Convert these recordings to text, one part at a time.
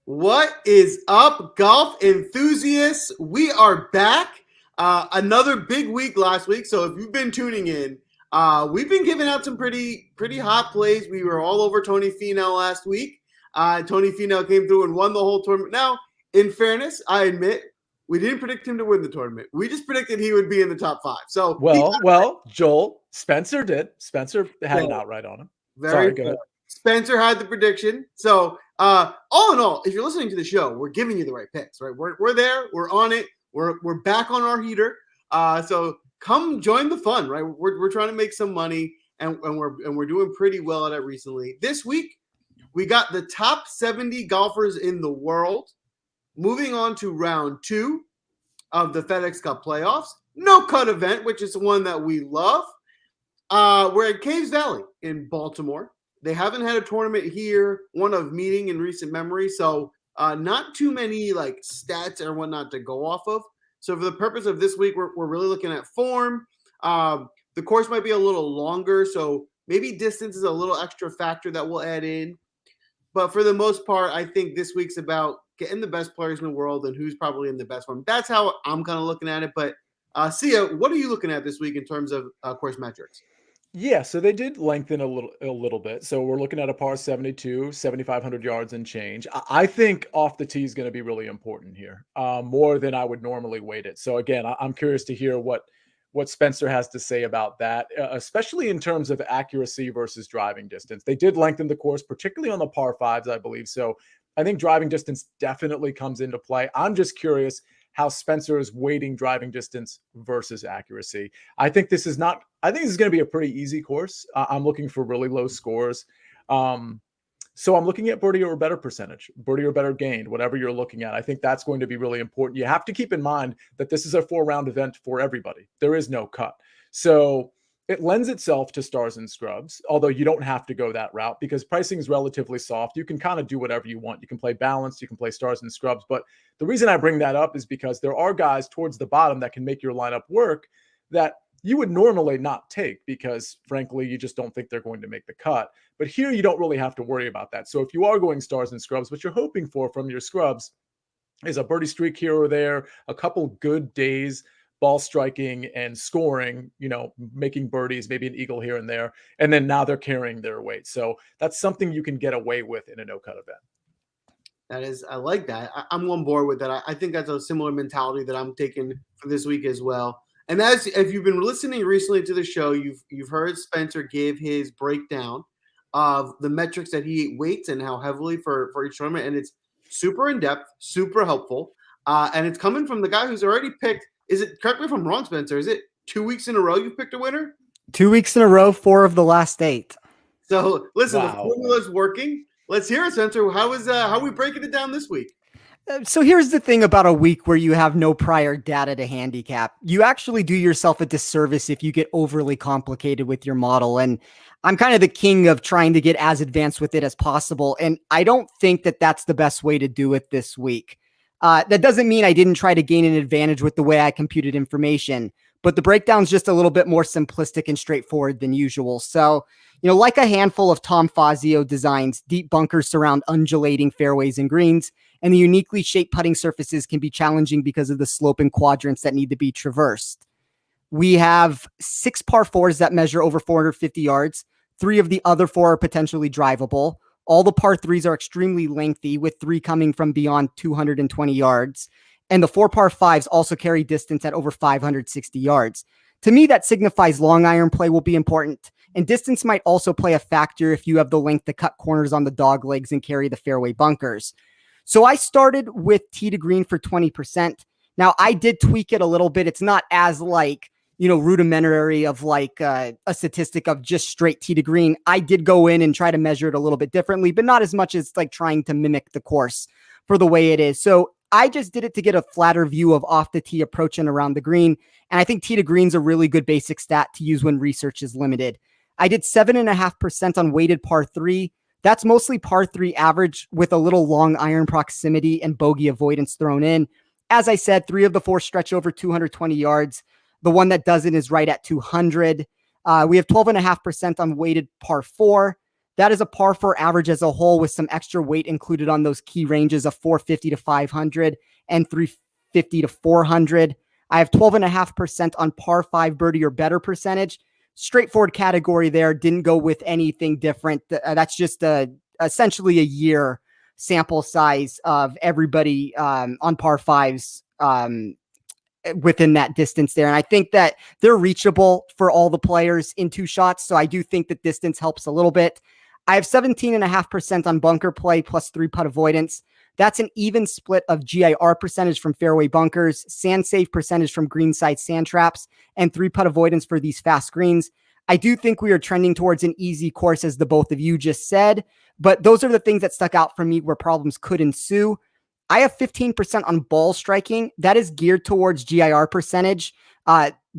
What is up, golf enthusiasts? We are back. Another big week last week. So if you've been tuning in, we've been giving out some pretty hot plays. We were all over Tony Finau last week. Tony Finau came through and won the whole tournament. Now, in fairness, I admit we didn't predict him to win the tournament. We just predicted he would be in the top five. So Joel, Spencer did. Spencer had an outright on him. Sorry, go ahead. Spencer had the prediction. So all in all, if you're listening to the show, we're giving you the right picks, right? We're there. We're on it. We're back on our heater. So come join the fun, right? We're trying to make some money, and we're doing pretty well at it recently. This week, we got the top 70 golfers in the world. Moving on to round 2 of the FedEx Cup playoffs. No cut event, which is the one that we love. We're at Caves Valley in Baltimore. They haven't had a tournament here, one of meeting in recent memory, so not too many like stats or whatnot to go off of. So for the purpose of this week, we're really looking at form. The course might be a little longer, so maybe distance is a little extra factor that we'll add in. But for the most part, I think this week's about getting the best players in the world and who's probably in the best form. That's how I'm kind of looking at it. But Sia, what are you looking at this week in terms of course metrics? Yeah, so they did lengthen a little bit. So we're looking at a par 72, 7,500 yards and change. I think off the tee is going to be really important here, more than I would normally weight it. So again, I'm curious to hear what Spencer has to say about that, especially in terms of accuracy versus driving distance. They did lengthen the course, particularly on the par fives, I believe. So I think driving distance definitely comes into play. I'm just curious how Spencer is weighting driving distance versus accuracy. I think this is going to be a pretty easy course. I'm looking for really low scores. So I'm looking at birdie or better percentage, birdie or better gained, whatever you're looking at. I think that's going to be really important. You have to keep in mind that this is a 4-round event for everybody. There is no cut. So it lends itself to stars and scrubs, although you don't have to go that route because pricing is relatively soft. You can kind of do whatever you want. You can play balanced, you can play stars and scrubs. But the reason I bring that up is because there are guys towards the bottom that can make your lineup work that you would normally not take because, frankly, you just don't think they're going to make the cut. But here you don't really have to worry about that. So if you are going stars and scrubs, what you're hoping for from your scrubs is a birdie streak here or there, a couple good days, ball striking and scoring, making birdies, maybe an eagle here and there. And then now they're carrying their weight. So that's something you can get away with in a no-cut event. I like that. I'm on board with that. I think that's a similar mentality that I'm taking for this week as well. And that's, if you've been listening recently to the show, you've heard Spencer give his breakdown of the metrics that he weights and how heavily for each tournament. And it's super in-depth, super helpful. And it's coming from the guy who's already picked. Correct me if I'm wrong, Spencer, is it 2 weeks in a row you've picked a winner? 2 weeks in a row, 4 of the last 8. So listen, The formula's working. Let's hear it, Spencer. How are we breaking it down this week? So here's the thing about a week where you have no prior data to handicap. You actually do yourself a disservice if you get overly complicated with your model. And I'm kind of the king of trying to get as advanced with it as possible. And I don't think that that's the best way to do it this week. That doesn't mean I didn't try to gain an advantage with the way I computed information, but the breakdown's just a little bit more simplistic and straightforward than usual. So, like a handful of Tom Fazio designs, deep bunkers surround undulating fairways and greens, and the uniquely shaped putting surfaces can be challenging because of the sloping quadrants that need to be traversed. We have 6 par 4s that measure over 450 yards. 3 of the other 4 are potentially drivable. All the par 3s are extremely lengthy, with 3 coming from beyond 220 yards. And the 4 par 5s also carry distance at over 560 yards. To me, that signifies long iron play will be important. And distance might also play a factor if you have the length to cut corners on the dog legs and carry the fairway bunkers. So I started with tee to green for 20%. Now, I did tweak it a little bit. It's not as rudimentary of a statistic of just straight tee to green. I did go in and try to measure it a little bit differently, but not as much as trying to mimic the course for the way it is. So I just did it to get a flatter view of off the tee approach and around the green. And I think tee to green's a really good basic stat to use when research is limited. I did 7.5% on weighted par 3. That's mostly par 3 average with a little long iron proximity and bogey avoidance thrown in. As I said, 3 of the 4 stretch over 220 yards. The one that doesn't is right at 200. We have 12.5% on weighted par 4. That is a par 4 average as a whole with some extra weight included on those key ranges of 450 to 500 and 350 to 400. I have 12.5% on par 5 birdie or better percentage. Straightforward category there. Didn't go with anything different. That's just essentially a year sample size of everybody on par 5s within that distance there. And I think that they're reachable for all the players in 2 shots. So I do think that distance helps a little bit. I have 17.5% on bunker play plus 3 putt avoidance. That's an even split of GIR percentage from fairway bunkers, sand save percentage from greenside sand traps, and 3 putt avoidance for these fast greens. I do think we are trending towards an easy course, as the both of you just said, but those are the things that stuck out for me where problems could ensue. I have 15% on ball striking. That is geared towards GIR percentage.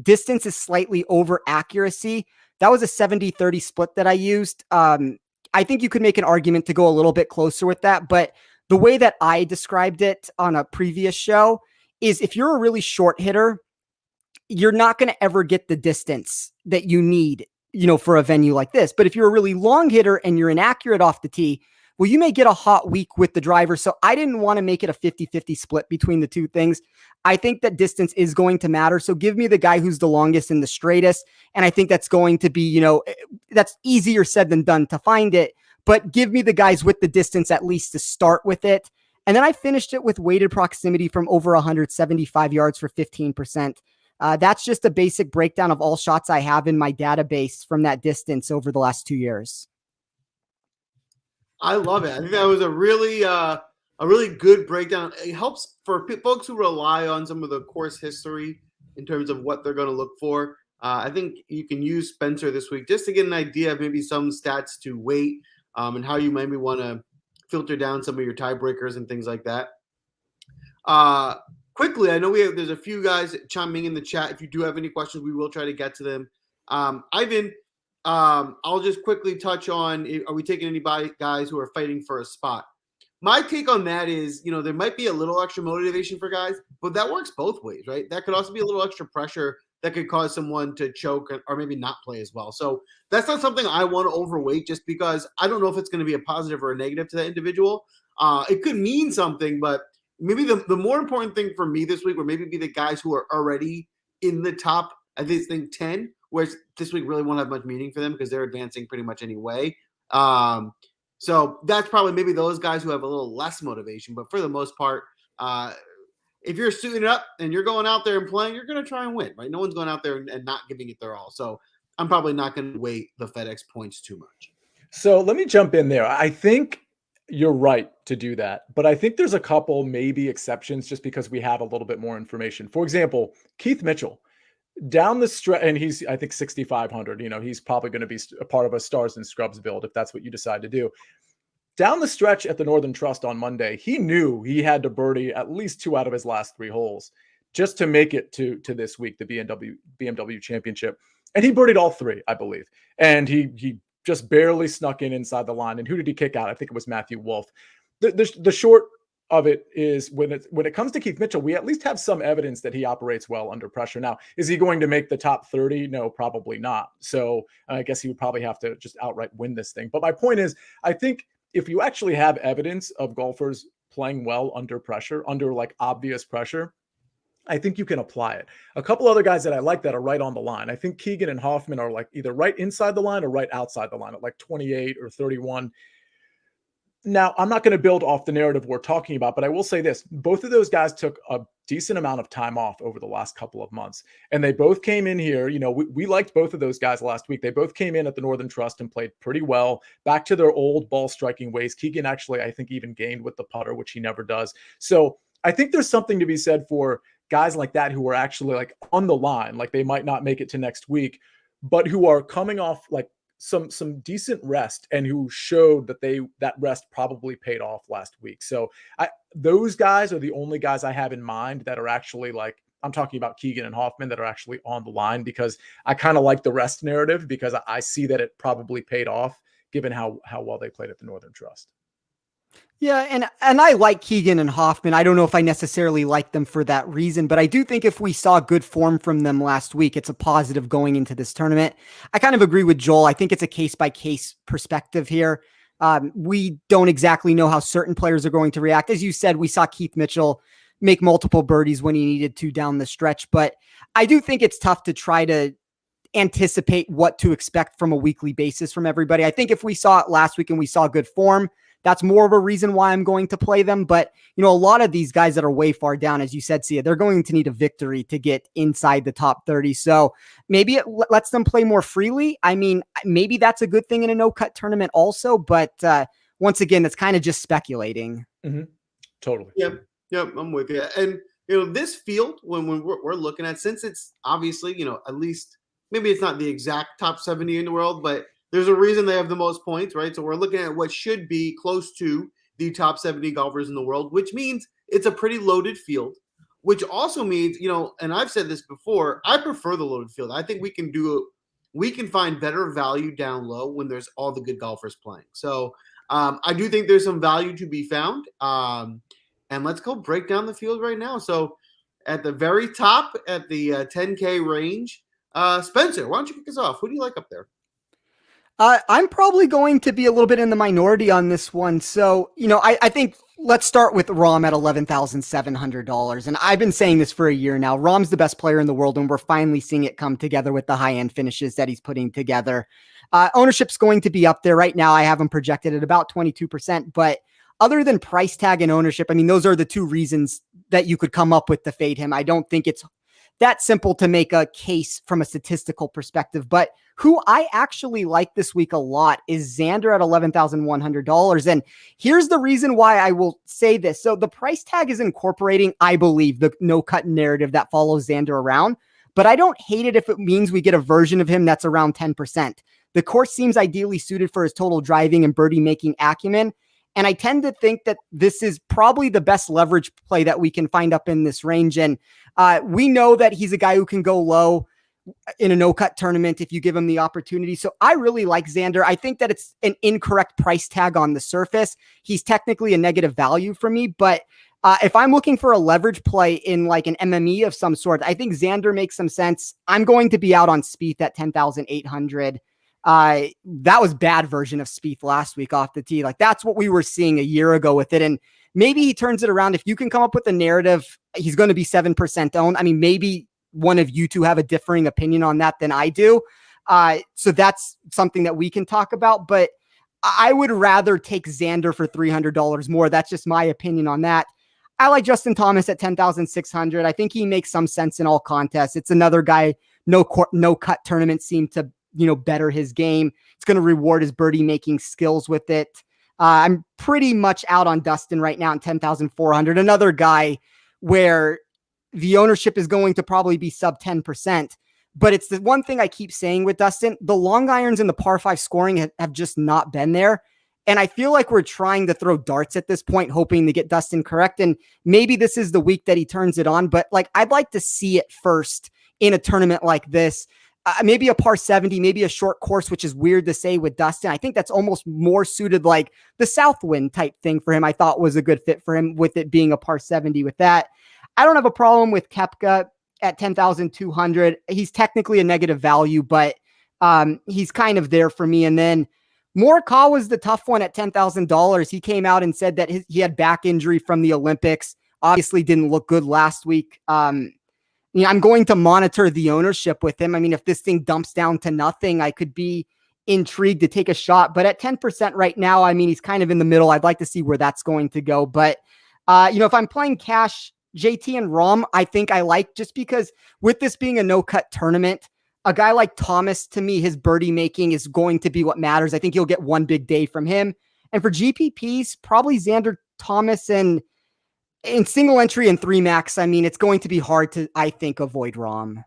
Distance is slightly over accuracy. That was a 70-30 split that I used. I think you could make an argument to go a little bit closer with that, but the way that I described it on a previous show is if you're a really short hitter, you're not going to ever get the distance that you need, for a venue like this. But if you're a really long hitter and you're inaccurate off the tee, well, you may get a hot week with the driver. So I didn't want to make it a 50-50 split between the two things. I think that distance is going to matter. So give me the guy who's the longest and the straightest. And I think that's going to be, that's easier said than done to find it. But give me the guys with the distance at least to start with it. And then I finished it with weighted proximity from over 175 yards for 15%. That's just a basic breakdown of all shots I have in my database from that distance over the last 2 years. I love it. I think that was a really good breakdown. It helps for folks who rely on some of the course history in terms of what they're going to look for. I think you can use Spencer this week just to get an idea of maybe some stats to weight and how you maybe want to filter down some of your tiebreakers and things like that. Quickly, I know there's a few guys chiming in the chat. If you do have any questions, we will try to get to them. Ivan, I'll just quickly touch on, are we taking any guys who are fighting for a spot? My take on that is, there might be a little extra motivation for guys, but that works both ways, right? That could also be a little extra pressure that could cause someone to choke or maybe not play as well. So that's not something I want to overweight just because I don't know if it's going to be a positive or a negative to that individual. It could mean something, but maybe the more important thing for me this week would maybe be the guys who are already in the top, I think 10, whereas this week really won't have much meaning for them because they're advancing pretty much anyway. So that's probably maybe those guys who have a little less motivation. But for the most part, if you're suiting up and you're going out there and playing, you're going to try and win, right? No one's going out there and not giving it their all. So I'm probably not going to weight the FedEx points too much. So let me jump in there. I think you're right to do that, but I think there's a couple maybe exceptions just because we have a little bit more information. For example, Keith Mitchell down the stretch, and he's, I think, 6,500. He's probably going to be a part of a Stars and Scrubs build if that's what you decide to do. Down the stretch at the Northern Trust on Monday, he knew he had to birdie at least 2 out of his last 3 holes just to make it to this week, the BMW Championship. And he birdied all 3, I believe. And he just barely snuck inside the line. And who did he kick out? I think it was Matthew Wolff. The short of it is when it comes to Keith Mitchell, we at least have some evidence that he operates well under pressure. Now, is he going to make the top 30? No, probably not. So I guess he would probably have to just outright win this thing. But my point is, I think if you actually have evidence of golfers playing well under pressure, under like obvious pressure, I think you can apply it. A couple other guys that I like that are right on the line. I think Keegan and Hoffman are like either right inside the line or right outside the line at like 28 or 31. Now, I'm not going to build off the narrative we're talking about, but I will say this. Both of those guys took a decent amount of time off over the last couple of months, and they both came in here. We liked both of those guys last week. They both came in at the Northern Trust and played pretty well, back to their old ball striking ways. Keegan actually, I think, even gained with the putter, which he never does. So I think there's something to be said for guys like that who are actually like on the line, like they might not make it to next week, but who are coming off like some decent rest and who showed that rest probably paid off last week. So those guys are the only guys I have in mind that are actually like, I'm talking about Keegan and Hoffman, that are actually on the line, because I kind of like the rest narrative because I see that it probably paid off given how well they played at the Northern Trust. Yeah, and I like Keegan and Hoffman. I don't know if I necessarily like them for that reason, but I do think if we saw good form from them last week, it's a positive going into this tournament. I kind of agree with Joel. I think it's a case-by-case perspective here. We don't exactly know how certain players are going to react. As you said, we saw Keith Mitchell make multiple birdies when he needed to down the stretch, but I do think it's tough to try to anticipate what to expect from a weekly basis from everybody. I think if we saw it last week and we saw good form, that's more of a reason why I'm going to play them. But, a lot of these guys that are way far down, as you said, Sia, they're going to need a victory to get inside the top 30. So maybe it lets them play more freely. I mean, maybe that's a good thing in a no-cut tournament also. But once again, that's kind of just speculating. Mm-hmm. Totally. Yep, I'm with you. And, this field, when we're looking at, since it's obviously, at least maybe it's not the exact top 70 in the world, but there's a reason they have the most points, right? So we're looking at what should be close to the top 70 golfers in the world, which means it's a pretty loaded field, which also means, and I've said this before, I prefer the loaded field. I think we can find better value down low when there's all the good golfers playing. So I do think there's some value to be found. And let's go break down the field right now. So at the very top, at the 10K range, Spencer, why don't you kick us off? Who do you like up there? I'm probably going to be a little bit in the minority on this one. So, I think let's start with Rahm at $11,700. And I've been saying this for a year now. Rahm's the best player in the world, and we're finally seeing it come together with the high-end finishes that he's putting together. Ownership's going to be up there right now. I have him projected at about 22%, but other than price tag and ownership, I mean, those are the two reasons that you could come up with to fade him. I don't think it's that simple to make a case from a statistical perspective, but who I actually like this week a lot is Xander at $11,100. And here's the reason why I will say this. So the price tag is incorporating, I believe, the no-cut narrative that follows Xander around, but I don't hate it if it means we get a version of him that's around 10%. The course seems ideally suited for his total driving and birdie-making acumen, and I tend to think that this is probably the best leverage play that we can find up in this range. And we know that he's a guy who can go low in a no-cut tournament if you give him the opportunity. So I really like Xander. I think that it's an incorrect price tag on the surface. He's technically a negative value for me, but if I'm looking for a leverage play in like an MME of some sort, I think Xander makes some sense. I'm going to be out on Spieth at 10,800. That was bad version of Spieth last week off the tee. Like that's what we were seeing a year ago with it. And maybe he turns it around. If you can come up with a narrative, he's going to be 7% owned. I mean, maybe one of you two have a differing opinion on that than I do. So that's something that we can talk about, but I would rather take Xander for $300 more. That's just my opinion on that. I like Justin Thomas at 10,600. I think he makes some sense in all contests. It's another guy, no cut tournaments seem to, better his game. It's going to reward his birdie making skills with it. I'm pretty much out on Dustin right now at 10,400. Another guy where the ownership is going to probably be sub 10%. But it's the one thing I keep saying with Dustin, the long irons and the par 5 scoring have just not been there. And I feel like we're trying to throw darts at this point, hoping to get Dustin correct. And maybe this is the week that he turns it on. But like, I'd like to see it first in a tournament like this. Maybe a par 70, maybe a short course, which is weird to say with Dustin. I think that's almost more suited like the Southwind type thing for him. I thought was a good fit for him with it being a par 70 with that. I don't have a problem with Koepka at 10,200. He's technically a negative value, but he's kind of there for me. And then Morikawa was the tough one at $10,000. He came out and said that he had back injury from the Olympics. Obviously didn't look good last week. I'm going to monitor the ownership with him. I mean, if this thing dumps down to nothing, I could be intrigued to take a shot. But at 10% right now, I mean, he's kind of in the middle. I'd like to see where that's going to go. But, if I'm playing cash, JT and Rahm, I think I like just because with this being a no-cut tournament, a guy like Thomas, to me, his birdie making is going to be what matters. I think you'll get one big day from him. And for GPPs, probably Xander, Thomas, and in single entry and 3 max, I mean, it's going to be hard to, I think, avoid Rahm.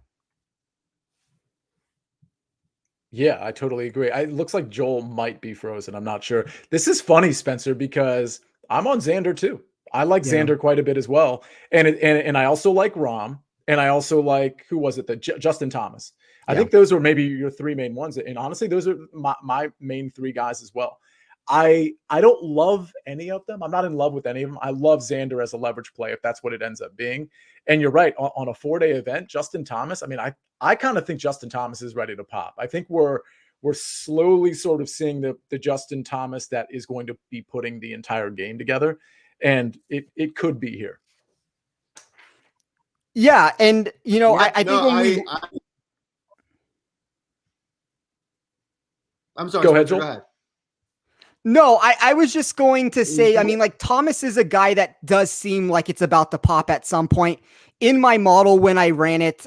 Yeah, I totally agree. It looks like Joel might be frozen. I'm not sure. This is funny, Spencer, because I'm on Xander too. I like Xander quite a bit as well. And I also like Rahm. And I also like, who was it? Justin Thomas. I think those were maybe your 3 main ones. And honestly, those are my main 3 guys as well. I don't love any of them. I'm not in love with any of them. I love Xander as a leverage play if that's what it ends up being. And you're right, on a 4-day event, Justin Thomas. I mean, I kind of think Justin Thomas is ready to pop. I think we're slowly sort of seeing the Justin Thomas that is going to be putting the entire game together, and it could be here. Yeah, and I think I'm sorry. Go ahead, Spencer, Joel. go ahead. No, I was just going to say, I mean, like Thomas is a guy that does seem like it's about to pop at some point. In my model, when I ran it,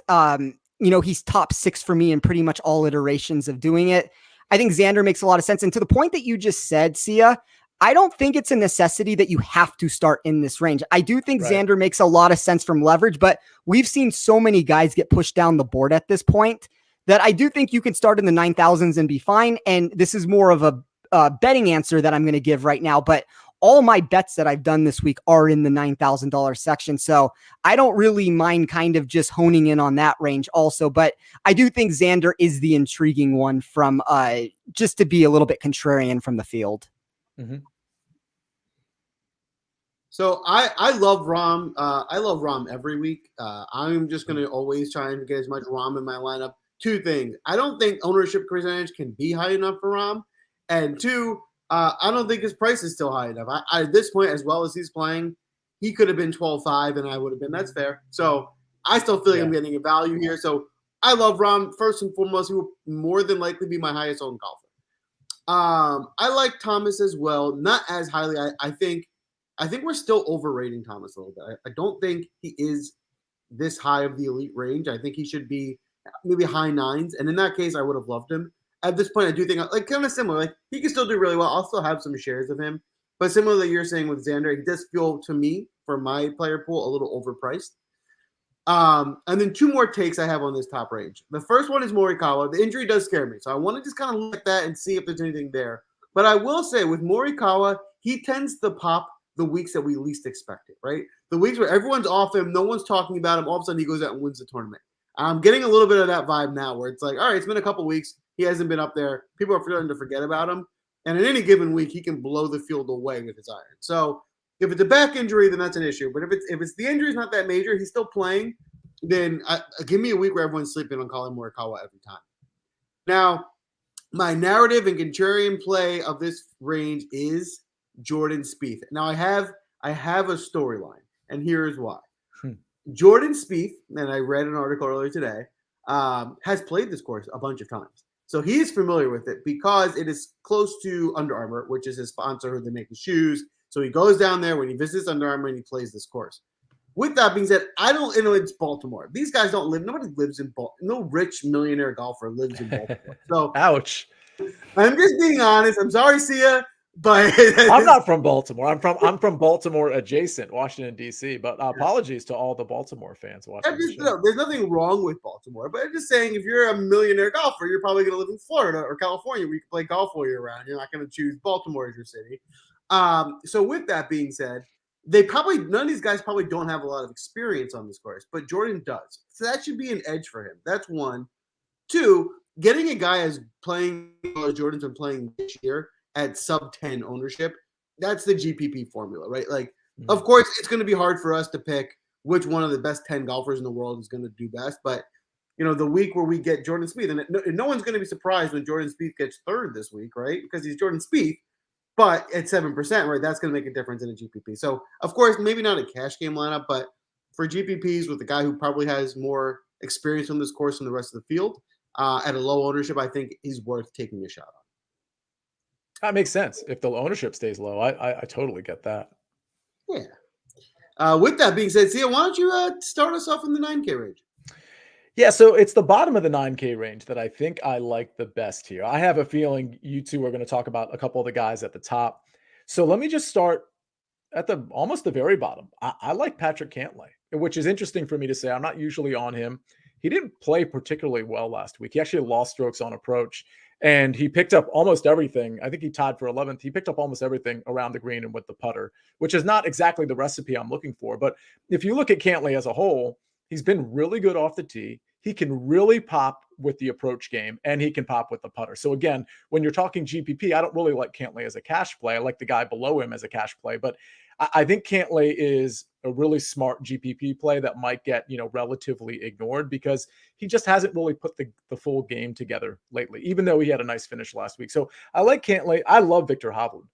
he's top 6 for me in pretty much all iterations of doing it. I think Xander makes a lot of sense. And to the point that you just said, Sia, I don't think it's a necessity that you have to start in this range. I do think Xander makes a lot of sense from leverage, but we've seen so many guys get pushed down the board at this point that I do think you can start in the 9,000s and be fine. And this is more of a betting answer that I'm going to give right now, but all my bets that I've done this week are in the $9,000 section. So I don't really mind kind of just honing in on that range also, but I do think Xander is the intriguing one from just to be a little bit contrarian from the field. Mm-hmm. So I love Rahm. I love Rahm every week. I'm just going to always try and get as much Rahm in my lineup. 2 things. I don't think ownership percentage can be high enough for Rahm. And 2, I don't think his price is still high enough. At this point, as well as he's playing, he could have been 12.5 and I would have been, that's fair. So I still feel like I'm getting a value here. So I love Rahm. First and foremost, he will more than likely be my highest owned golfer. I like Thomas as well. Not as highly. I think we're still overrating Thomas a little bit. I don't think he is this high of the elite range. I think he should be maybe high 9s. And in that case, I would have loved him. At this point, I do think like kind of similar. Like he can still do really well. I'll still have some shares of him. But similarly, you're saying with Xander, he does feel to me for my player pool a little overpriced. And then 2 more takes I have on this top range. The first one is Morikawa. The injury does scare me. So I want to just kind of look at that and see if there's anything there. But I will say with Morikawa, he tends to pop the weeks that we least expect it, right? The weeks where everyone's off him, no one's talking about him, all of a sudden he goes out and wins the tournament. I'm getting a little bit of that vibe now where it's like, all right, it's been a couple weeks. He hasn't been up there. People are starting to forget about him. And in any given week, he can blow the field away with his iron. So if it's a back injury, then that's an issue. But if it's the injury is not that major, he's still playing, then give me a week where everyone's sleeping on Colin Morikawa every time. Now, my narrative and contrarian play of this range is Jordan Spieth. Now, I have a storyline, and here's why. Jordan Spieth, and I read an article earlier today, has played this course a bunch of times. So he's familiar with it because it is close to Under Armour, which is his sponsor who they make the shoes. So he goes down there when he visits Under Armour and he plays this course. With that being said, it's Baltimore. These guys don't live. Nobody lives in Baltimore. No rich millionaire golfer lives in Baltimore. So ouch. I'm just being honest. I'm sorry, Sia, but I'm not from Baltimore. I'm from Baltimore adjacent, Washington, D.C. But apologies to all the Baltimore fans watching. There's nothing wrong with Baltimore, but I'm just saying if you're a millionaire golfer, you're probably going to live in Florida or California where you can play golf all year round. You're not going to choose Baltimore as your city. So with that being said, none of these guys probably don't have a lot of experience on this course, but Jordan does. So that should be an edge for him. That's 1. 2, getting a guy as playing as Jordan's been playing this year at sub 10 ownership, that's the GPP formula, right? Like, of course, it's going to be hard for us to pick which one of the best 10 golfers in the world is going to do best. But, the week where we get Jordan Spieth, and no one's going to be surprised when Jordan Spieth gets 3rd this week, right? Because he's Jordan Spieth. But at 7%, right, that's going to make a difference in a GPP. So, of course, maybe not a cash game lineup, but for GPPs with the guy who probably has more experience on this course than the rest of the field, at a low ownership, I think he's worth taking a shot on. That makes sense. If the ownership stays low, I totally get that. Yeah. With that being said, Sia, why don't you start us off in the 9K range? Yeah, so it's the bottom of the 9K range that I think I like the best here. I have a feeling you two are going to talk about a couple of the guys at the top. So let me just start at almost the very bottom. I like Patrick Cantley, which is interesting for me to say. I'm not usually on him. He didn't play particularly well last week. He actually lost strokes on approach, and he picked up almost everything. I think he tied for 11th. He picked up almost everything around the green and with the putter, which is not exactly the recipe I'm looking for. But if you look at Cantley as a whole, he's been really good off the tee. he can really pop with the approach game and he can pop with the putter. So again, when you're talking GPP, I don't really like Cantley as a cash play. I like the guy below him as a cash play, but I think Cantley is a really smart GPP play that might get, relatively ignored because he just hasn't really put the full game together lately, even though he had a nice finish last week. So I like Cantley. I love Victor Hovland.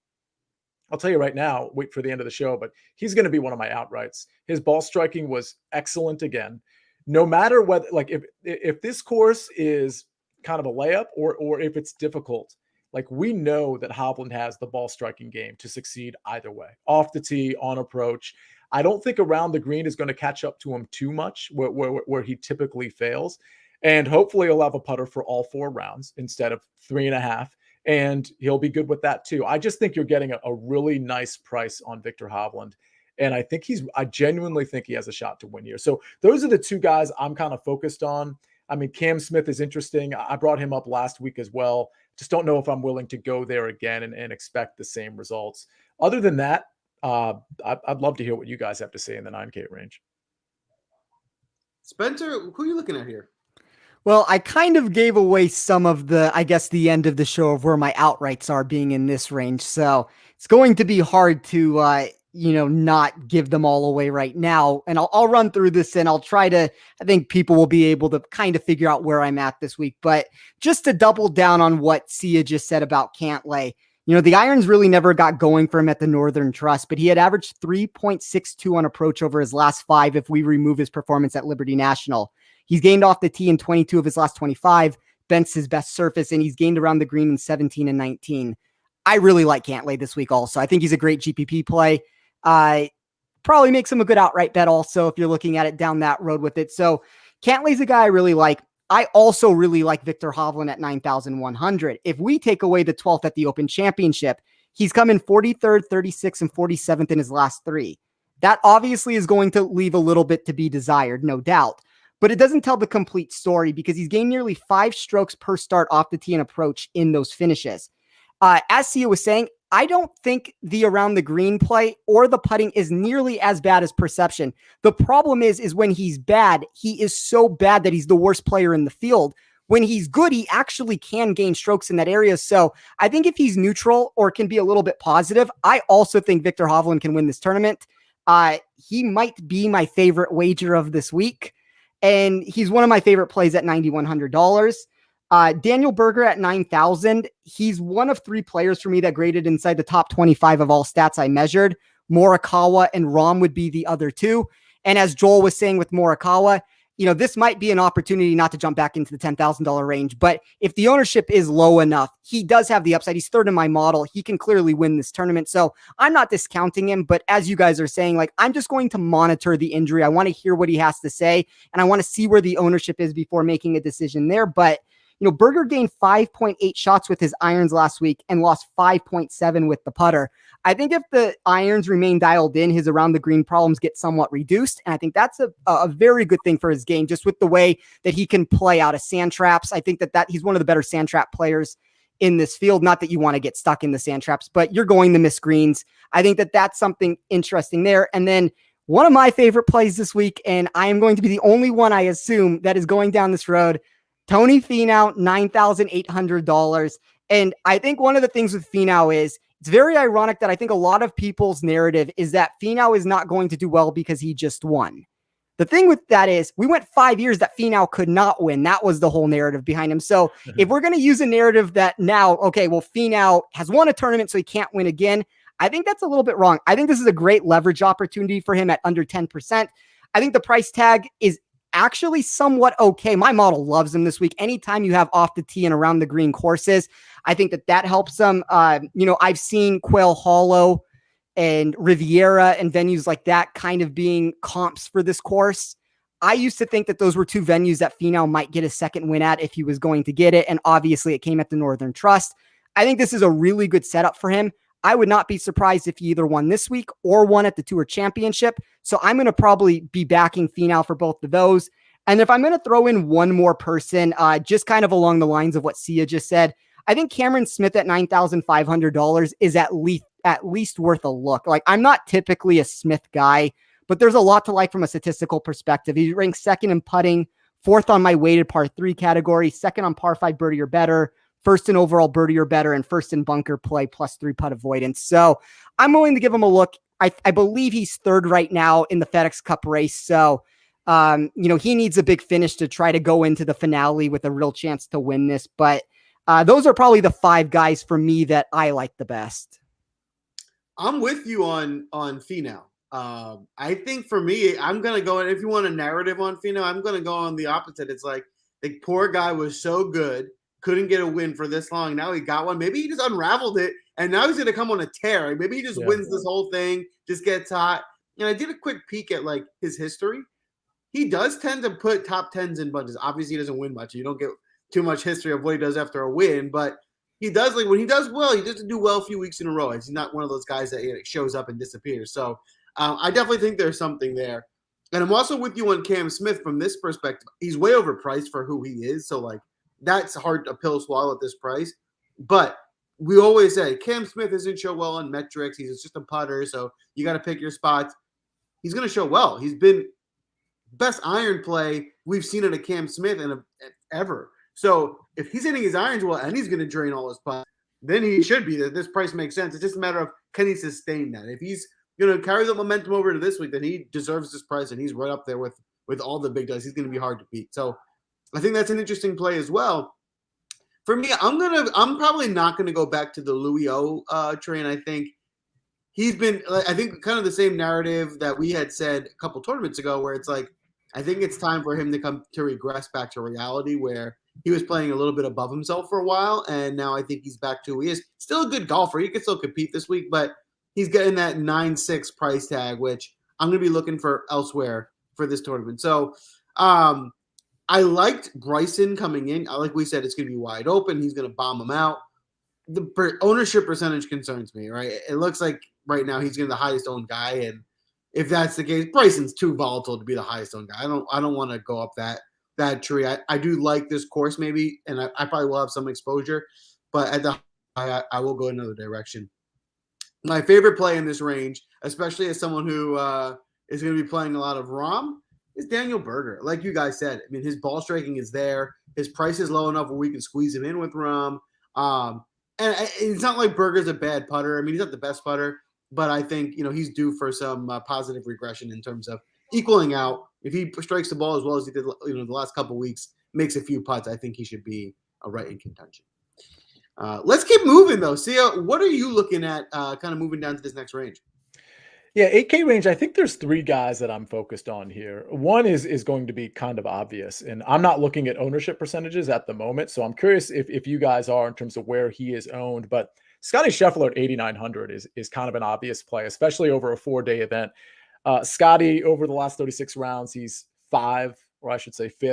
I'll tell you right now, wait for the end of the show, but he's going to be one of my outrights. His ball striking was excellent again. No matter whether, like, if this course is kind of a layup or if it's difficult, like, we know that Hovland has the ball striking game to succeed either way, off the tee, on approach. I don't think around the green is going to catch up to him too much where he typically fails. And hopefully he'll have a putter for all 4 rounds instead of 3.5. And he'll be good with that too. I just think you're getting a really nice price on Victor Hovland. And I genuinely think he has a shot to win here. So those are the 2 guys I'm kind of focused on. I mean, Cam Smith is interesting. I brought him up last week as well. Just don't know if I'm willing to go there again and expect the same results. Other than that, I'd love to hear what you guys have to say in the 9K range. Spencer, who are you looking at here? Well, I kind of gave away some of the end of the show of where my outrights are being in this range. So it's going to be hard to, not give them all away right now. And I'll run through this and I'll try to, I think people will be able to kind of figure out where I'm at this week. But just to double down on what Sia just said about Cantley, the irons really never got going for him at the Northern Trust, but he had averaged 3.62 on approach over his last 5 if we remove his performance at Liberty National. He's gained off the tee in 22 of his last 25, bent's his best surface, and he's gained around the green in 17 and 19. I really like Cantley this week also. I think he's a great GPP play. Probably makes him a good outright bet also if you're looking at it down that road with it. So Cantley's a guy I really like. I also really like Victor Hovland at 9,100. If we take away the 12th at the Open Championship, he's come in 43rd, 36th, and 47th in his last 3. That obviously is going to leave a little bit to be desired, no doubt. But it doesn't tell the complete story because he's gained nearly 5 strokes per start off the tee and approach in those finishes. As Sia was saying, I don't think the around the green play or the putting is nearly as bad as perception. The problem is when he's bad, he is so bad that he's the worst player in the field. When he's good, he actually can gain strokes in that area. So I think if he's neutral or can be a little bit positive, I also think Victor Hovland can win this tournament. He might be my favorite wager of this week. And he's one of my favorite plays at $9,100. Daniel Berger at 9,000. He's one of 3 players for me that graded inside the top 25 of all stats I measured. Morikawa and Rahm would be the other 2. And as Joel was saying with Morikawa, this might be an opportunity not to jump back into the $10,000 range. But if the ownership is low enough, he does have the upside. He's 3rd in my model. He can clearly win this tournament. So I'm not discounting him. But as you guys are saying, I'm just going to monitor the injury. I want to hear what he has to say. And I want to see where the ownership is before making a decision there. But Berger gained 5.8 shots with his irons last week and lost 5.7 with the putter. I think if the irons remain dialed in, his around the green problems get somewhat reduced. And I think that's a very good thing for his game, just with the way that he can play out of sand traps. I think that he's one of the better sand trap players in this field. Not that you want to get stuck in the sand traps, but you're going to miss greens. I think that that's something interesting there. And then one of my favorite plays this week, and I am going to be the only one, I assume, that is going down this road, Tony Finau, $9,800. And I think one of the things with Finau is it's very ironic that I think a lot of people's narrative is that Finau is not going to do well because he just won. The thing with that is we went 5 years that Finau could not win. That was the whole narrative behind him. So if we're going to use a narrative that now, okay, well, Finau has won a tournament, so he can't win again, I think that's a little bit wrong. I think this is a great leverage opportunity for him at under 10%. I think the price tag is actually somewhat okay. My model loves him this week. Anytime you have off the tee and around the green courses, I think that helps them. I've seen Quail Hollow and Riviera and venues like that kind of being comps for this course. I used to think that those were 2 venues that Finau might get a second win at if he was going to get it. And obviously it came at the Northern Trust. I think this is a really good setup for him. I would not be surprised if he either won this week or won at the Tour Championship. So I'm going to probably be backing Finau for both of those. And if I'm going to throw in one more person, just kind of along the lines of what Sia just said, I think Cameron Smith at $9,500 is at least worth a look. I'm not typically a Smith guy, but there's a lot to like from a statistical perspective. He ranks 2nd in putting, fourth on my weighted par 3 category, second on par 5 birdie or better, first in overall birdie or better, and first in bunker play plus 3 putt avoidance. So I'm willing to give him a look. I believe he's third right now in the FedEx Cup race. So, he needs a big finish to try to go into the finale with a real chance to win this. But those are probably the 5 guys for me that I like the best. I'm with you on Finau. I think for me, I'm going to go, and if you want a narrative on Finau, I'm going to go on the opposite. It's like the poor guy was so good, couldn't get a win for this long. Now he got one. Maybe he just unraveled it, and now he's going to come on a tear. Maybe he just wins this whole thing, just gets hot. And I did a quick peek at like his history. He does tend to put top 10s in bunches. Obviously, he doesn't win much. You don't get too much history of what he does after a win, but he does, like, when he does well, he doesn't do well a few weeks in a row. He's not one of those guys that shows up and disappears. So I definitely think there's something there. And I'm also with you on Cam Smith from this perspective. He's way overpriced for who he is. So, like, that's hard to pill swallow at this price. But we always say Cam Smith doesn't show well on metrics. He's just a putter. So you got to pick your spots. He's going to show well. He's been best iron play we've seen in a Cam Smith ever. So if he's hitting his irons well and he's going to drain all his putts, then he should be there. This price makes sense. It's just a matter of, can he sustain that? If he's going to carry the momentum over to this week, then he deserves this price, and he's right up there with all the big guys. He's going to be hard to beat. So I think that's an interesting play as well. For me, I'm probably not going to go back to the Louis O train. I think he's been, I think, kind of the same narrative that we had said a couple tournaments ago, where it's like, I think it's time for him to come to regress back to reality, where he was playing a little bit above himself for a while, and now I think he's back to who he is. Still a good golfer. He can still compete this week, but he's getting that 9.6 price tag, which I'm going to be looking for elsewhere for this tournament. So I liked Bryson coming in. Like we said, it's going to be wide open. He's going to bomb him out. The ownership percentage concerns me, right? It looks like right now he's going to be the highest owned guy, and if that's the case, Bryson's too volatile to be the highest owned guy. I don't want to go up that tree. I do like this course maybe, and I probably will have some exposure, but at the I will go another direction. My favorite play in this range, especially as someone who is going to be playing a lot of Rahm, is Daniel Berger. Like you guys said, I mean, his ball striking is there. His price is low enough where we can squeeze him in with Rahm. And it's not like Berger's a bad putter. I mean, he's not the best putter, but I think, he's due for some positive regression in terms of equaling out. If he strikes the ball as well as he did, the last couple of weeks, makes a few putts, I think he should be right in contention. Let's keep moving, though. Sia, what are you looking at kind of moving down to this next range? Yeah, 8K range, I think there's 3 guys that I'm focused on here. One is going to be kind of obvious, and I'm not looking at ownership percentages at the moment, so I'm curious if you guys are in terms of where he is owned. But Scotty Scheffler at 8,900 is kind of an obvious play, especially over a 4-day event. Scotty, over the last 36 rounds, he's 5th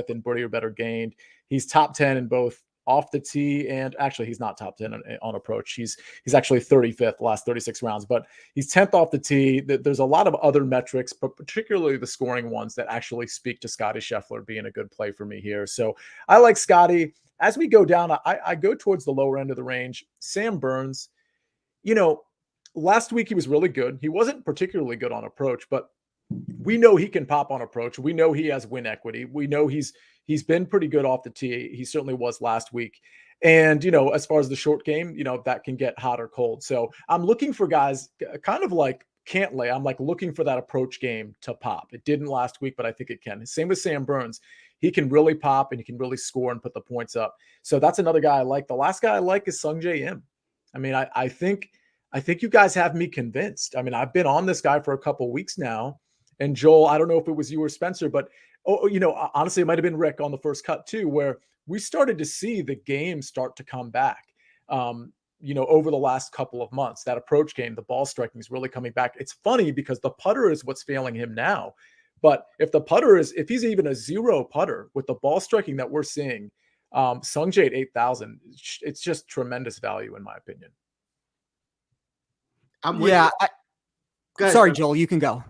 in birdie or better gained. He's top 10 in both off the tee, and actually he's not top 10 on approach. He's actually 35th last 36 rounds, but he's 10th off the tee. There's a lot of other metrics, but particularly the scoring ones that actually speak to Scotty Scheffler being a good play for me here. So I like Scotty. As we go down, I go towards the lower end of the range. Sam Burns, last week he was really good. He wasn't particularly good on approach, but we know he can pop on approach. We know he has win equity. We know he's been pretty good off the tee. He certainly was last week. And, as far as the short game, that can get hot or cold. So I'm looking for guys kind of like Cantley. I'm like looking for that approach game to pop. It didn't last week, but I think it can. Same with Sam Burns. He can really pop and he can really score and put the points up. So that's another guy I like. The last guy I like is Sungjae Im. I mean, I think you guys have me convinced. I mean, I've been on this guy for a couple weeks now. And Joel, I don't know if it was you or Spencer, but honestly, it might have been Rick on the first cut too, where we started to see the game start to come back. Over the last couple of months, that approach game, the ball striking is really coming back. It's funny because the putter is what's failing him now. But if he's even a 0 putter with the ball striking that we're seeing, Sungjae at 8,000, it's just tremendous value in my opinion. I'm with you. Sorry, Joel, you can go.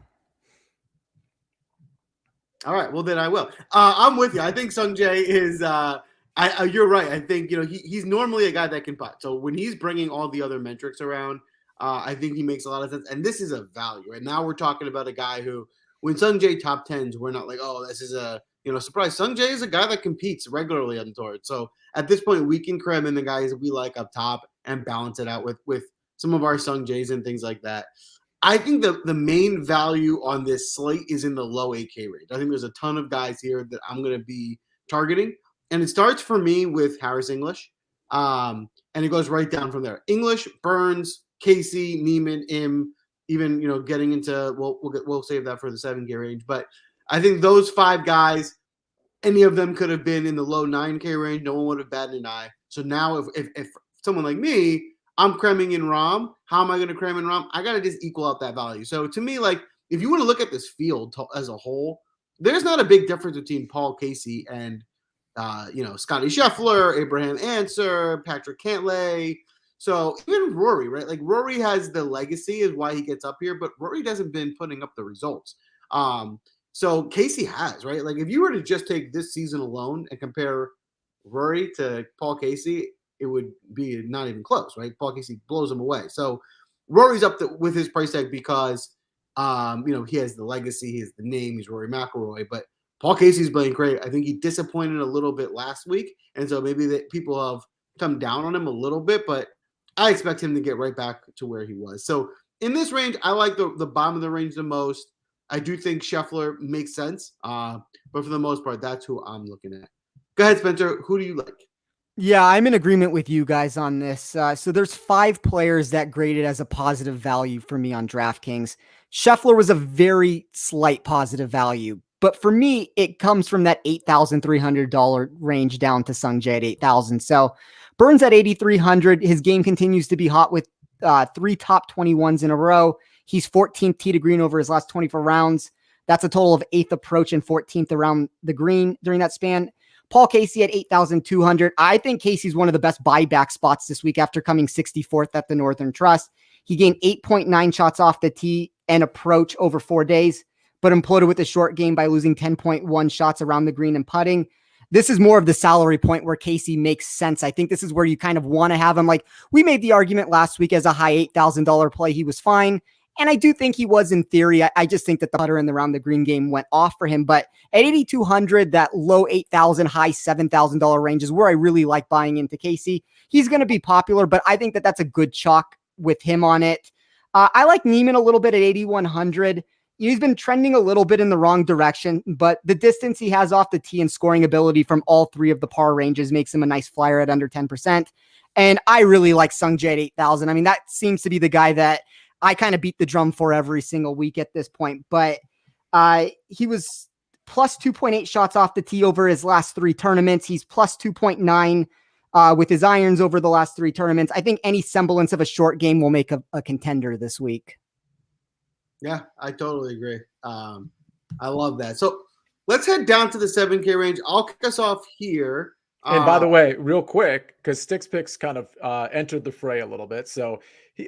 All right, well then I will. I'm with you. I think Sungjae is. You're right. I think he's normally a guy that can putt. So when he's bringing all the other metrics around, I think he makes a lot of sense. And this is a value. And now we're talking about a guy who when Sung Jae top 10s, we're not like, oh, this is a surprise. Sung Jae is a guy that competes regularly on the tour. So at this point, we can cram in the guys that we like up top and balance it out with some of our Sung Jaes and things like that. I think the main value on this slate is in the low 8K range. I think there's a ton of guys here that I'm going to be targeting. And it starts for me with Harris English. And it goes right down from there. English, Burns, Casey, Neiman, Im, even, getting into, we'll save that for the 7K range. But I think those 5 guys, any of them could have been in the low 9K range. No one would have batted an eye. So now if someone like me, I'm cramming in Rahm. How am I going to cram in Rahm? I got to just equal out that value. So to me, like, if you want to look at this field as a whole, there's not a big difference between Paul Casey and, Scotty Scheffler, Abraham Answer, Patrick Cantley. So even Rory, right? Like, Rory has the legacy is why he gets up here, but Rory hasn't been putting up the results. So Casey has, right? Like, if you were to just take this season alone and compare Rory to Paul Casey, it would be not even close, right? Paul Casey blows him away. So Rory's up with his price tag because, he has the legacy, he has the name, he's Rory McIlroy, but Paul Casey's playing great. I think he disappointed a little bit last week, and so maybe that people have come down on him a little bit, but I expect him to get right back to where he was. So in this range, I like the bottom of the range the most. I do think Scheffler makes sense, but for the most part, that's who I'm looking at. Go ahead, Spencer. Who do you like? Yeah, I'm in agreement with you guys on this. So there's 5 players that graded as a positive value for me on DraftKings. Scheffler was a very slight positive value, but for me, it comes from that $8,300 range down to Sung Jae at $8,000. So Burns at $8,300. His game continues to be hot with 3 top 21s in a row. He's 14th tee to green over his last 24 rounds. That's a total of 8th approach and 14th around the green during that span. Paul Casey at 8,200. I think Casey's one of the best buyback spots this week after coming 64th at the Northern Trust. He gained 8.9 shots off the tee and approach over 4 days, but imploded with a short game by losing 10.1 shots around the green and putting. This is more of the salary point where Casey makes sense. I think this is where you kind of want to have him. Like, we made the argument last week as a high $8,000 play. He was fine. And I do think he was in theory. I just think that the putter and the round the green game went off for him. But at 8,200, that low $8,000, high $7,000 range is where I really like buying into Casey. He's going to be popular, but I think that that's a good chalk with him on it. I like Neiman a little bit at 8,100. He's been trending a little bit in the wrong direction, but the distance he has off the tee and scoring ability from all 3 of the par ranges makes him a nice flyer at under 10%. And I really like Sung Jae at 8,000. I mean, that seems to be the guy that I kind of beat the drum for every single week at this point, but he was plus 2.8 shots off the tee over his last 3 tournaments. He's plus 2.9 with his irons over the last 3 tournaments. I think any semblance of a short game will make a contender this week. Yeah, I totally agree. I love that. So let's head down to the 7K range. I'll kick us off here. And by the way, real quick, because Sticks Picks kind of entered the fray a little bit. So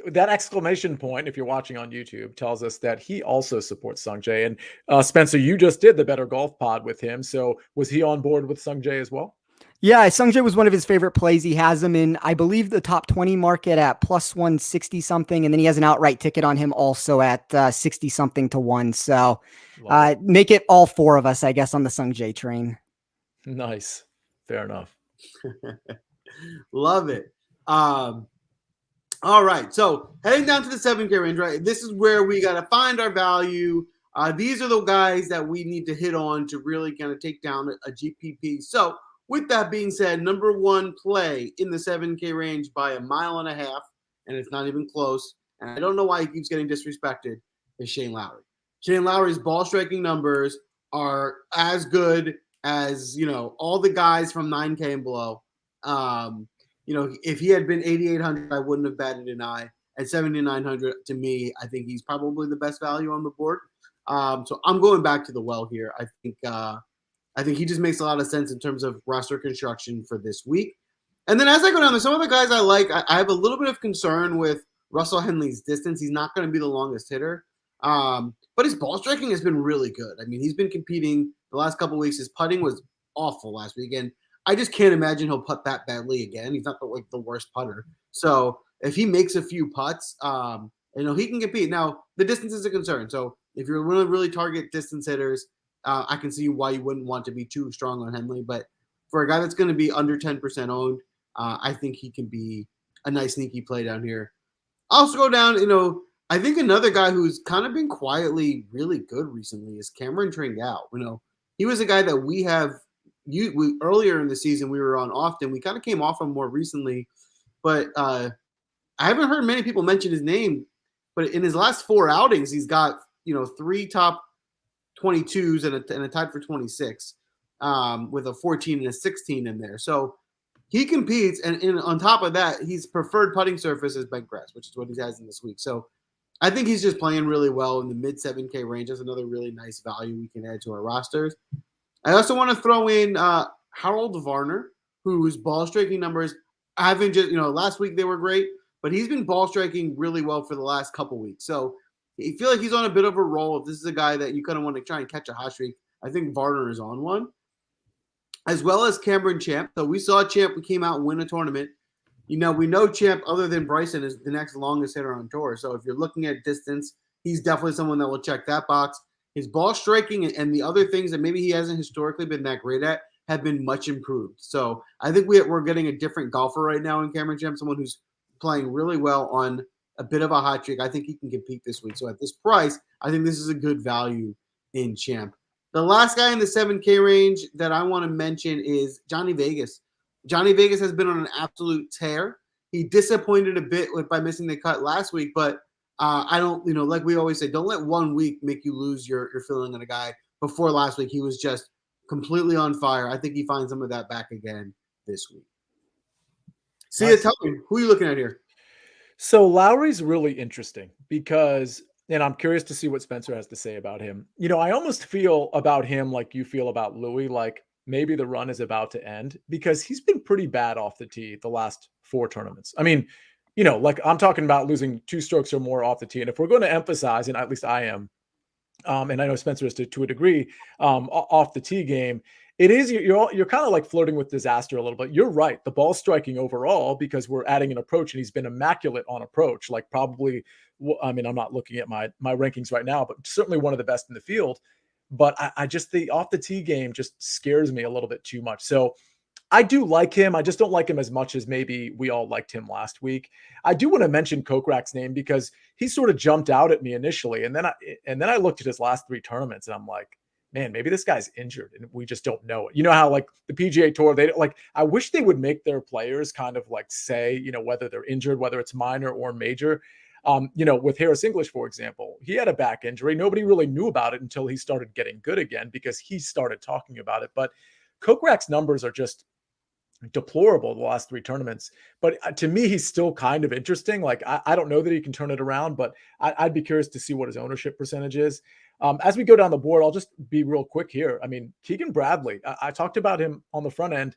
that exclamation point, if you're watching on YouTube, tells us that he also supports Sung Jae. And Spencer, you just did the Better Golf Pod with him. So was he on board with Sung Jae as well? Yeah, Sung Jae was one of his favorite plays. He has him in, I believe, the top 20 market at plus 160 something. And then he has an outright ticket on him also at 60 something to 1. So make it all 4 of us, I guess, on the Sung Jae train. Nice. Fair enough. Love it. All right. So heading down to the 7K range, right? This is where we got to find our value. These are the guys that we need to hit on to really kind of take down a GPP. So with that being said, number 1 play in the 7K range by 1.5 miles, and it's not even close. And I don't know why he keeps getting disrespected, is Shane Lowry. Shane Lowry's ball striking numbers are as good as, all the guys from 9K and below. If he had been 8,800, I wouldn't have batted an eye. At 7,900, to me, I think he's probably the best value on the board. So I'm going back to the well here. I think he just makes a lot of sense in terms of roster construction for this week. And then as I go down, there's some of the guys I like. I have a little bit of concern with Russell Henley's distance. He's not going to be the longest hitter. But his ball striking has been really good. I mean, he's been competing the last couple of weeks. His putting was awful last week. And I just can't imagine he'll putt that badly again. He's not the worst putter. So if he makes a few putts, he can compete. Now, the distance is a concern. So If you're going to really target distance hitters, I can see why you wouldn't want to be too strong on Henley. But for a guy that's going to be under 10% owned, I think he can be a nice sneaky play down here. Also go down, I think another guy who's kind of been quietly really good recently is Cameron Tringale. He was a guy that we earlier in the season we were on often. We kind of came off him more recently, but I haven't heard many people mention his name. But in his last 4 outings, he's got 3 top 22s and a tied for 26, with a 14 and a 16 in there. So he competes, and on top of that, his preferred putting surface is bent grass, which is what he has in this week. So I think he's just playing really well in the mid 7K range. That's another really nice value we can add to our rosters. I also want to throw in Harold Varner, whose ball striking numbers haven't just, last week they were great, but he's been ball striking really well for the last couple weeks. So I feel like he's on a bit of a roll. If this is a guy that you kind of want to try and catch a hot streak, I think Varner is on one, as well as Cameron Champ. So we saw Champ, we came out and win a tournament. We know Champ, other than Bryson, is the next longest hitter on tour. So if you're looking at distance, he's definitely someone that will check that box. His ball striking and the other things that maybe he hasn't historically been that great at have been much improved. So I think we're getting a different golfer right now in Cameron Champ, someone who's playing really well on a bit of a hot streak. I think he can compete this week. So at this price, I think this is a good value in Champ. The last guy in the 7K range that I want to mention is Johnny Vegas. Johnny Vegas has been on an absolute tear. He disappointed a bit by missing the cut last week, but I don't, like we always say, don't let 1 week make you lose your feeling on a guy. Before last week, he was just completely on fire. I think he finds some of that back again this week. See, tell me, who are you looking at here? So Lowry's really interesting because, and I'm curious to see what Spencer has to say about him. I almost feel about him like you feel about Louis, like maybe the run is about to end, because he's been pretty bad off the tee the last 4 tournaments. I mean, like I'm talking about losing 2 strokes or more off the tee. And if we're going to emphasize, and at least I am, and I know Spencer is to a degree, off the tee game, it is, you're kind of like flirting with disaster a little bit. You're right. The ball striking overall, because we're adding an approach, and he's been immaculate on approach, like probably, I mean, I'm not looking at my rankings right now, but certainly one of the best in the field. But I just, the off the tee game just scares me a little bit too much. So I do like him. I just don't like him as much as maybe we all liked him last week. I do want to mention Kokrak's name because he sort of jumped out at me initially. And then I looked at his last 3 tournaments and I'm like, man, maybe this guy's injured and we just don't know it. You know how like the PGA Tour, they like, I wish they would make their players kind of like say, whether they're injured, whether it's minor or major. With Harris English, for example, he had a back injury. Nobody really knew about it until he started getting good again because he started talking about it. But Kokrak's numbers are just deplorable the last 3 tournaments. But to me, he's still kind of interesting. Like, I don't know that he can turn it around, but I'd be curious to see what his ownership percentage is. As we go down the board, I'll just be real quick here. I mean, Keegan Bradley, I talked about him on the front end.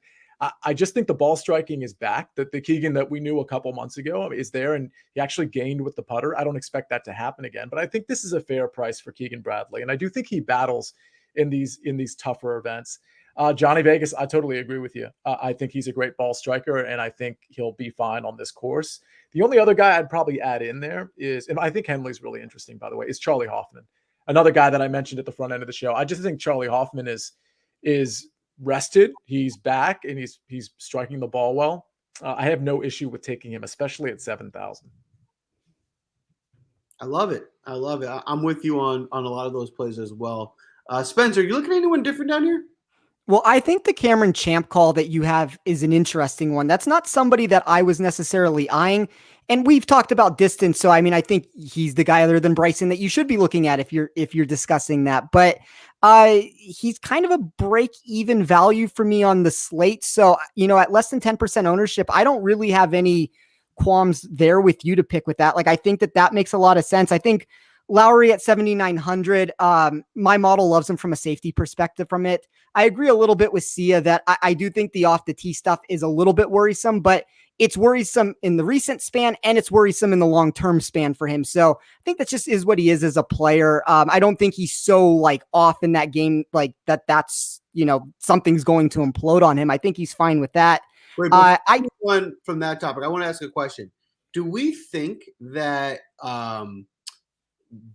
I just think the ball striking is back. That the Keegan that we knew a couple months ago is there, and he actually gained with the putter. I don't expect that to happen again, but I think this is a fair price for Keegan Bradley, and I do think he battles in these tougher events. Johnny Vegas, I totally agree with you. I think he's a great ball striker, and I think he'll be fine on this course. The only other guy I'd probably add in there is, and I think Henley's really interesting, by the way, is Charlie Hoffman, another guy that I mentioned at the front end of the show. I just think Charlie Hoffman is rested. He's back, and he's striking the ball well. I have no issue with taking him, especially at 7,000. I love it. I'm with you on a lot of those plays as well. Spencer, you looking at anyone different down here? Well, I think the Cameron Champ call that you have is an interesting one. That's not somebody that I was necessarily eyeing. And we've talked about distance. So, I mean, I think he's the guy other than Bryson that you should be looking at if you're discussing that. But he's kind of a break-even value for me on the slate. So, at less than 10% ownership, I don't really have any qualms there with you to pick with that. Like, I think that makes a lot of sense. I think Lowry at 7,900. My model loves him from a safety perspective from it. I agree a little bit with Sia that I do think the off the tee stuff is a little bit worrisome, but it's worrisome in the recent span and it's worrisome in the long-term span for him. So I think that just is what he is as a player. I don't think he's so like off in that game, like that's, something's going to implode on him. I think he's fine with that. Wait, one from that topic, I want to ask a question. Do we think that,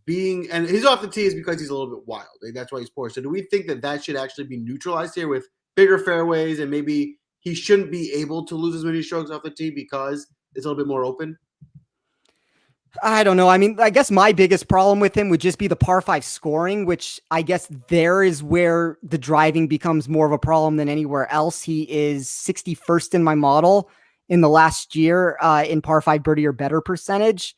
and he's off the tees because he's a little bit wild. That's why he's poor. So do we think that should actually be neutralized here with bigger fairways, and maybe he shouldn't be able to lose as many strokes off the tee because it's a little bit more open? I don't know. I mean, I guess my biggest problem with him would just be the par 5 scoring, which I guess there is where the driving becomes more of a problem than anywhere else. He is 61st in my model in the last year in par 5 birdie or better percentage.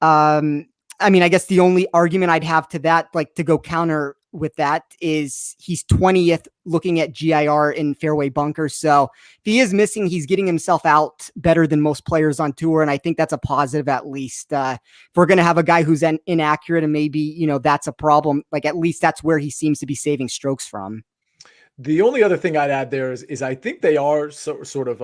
I mean, I guess the only argument I'd have to that, like to go counter with that, is he's 20th looking at GIR in fairway bunkers. So if he is missing, he's getting himself out better than most players on tour. And I think that's a positive, at least. If we're going to have a guy who's inaccurate and maybe, that's a problem, like at least that's where he seems to be saving strokes from. The only other thing I'd add there is I think they are sort of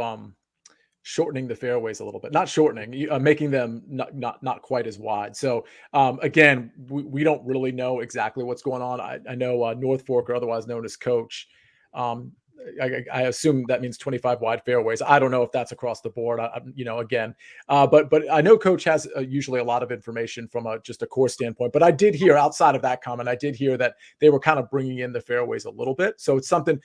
shortening the fairways a little bit, not shortening, making them not quite as wide. So again, we don't really know exactly what's going on. I know North Fork, or otherwise known as Coach, I assume that means 25 wide fairways. I don't know if that's across the board, but I know Coach has usually a lot of information from just a course standpoint. But I did hear, outside of that comment, I did hear that they were kind of bringing in the fairways a little bit. So it's something.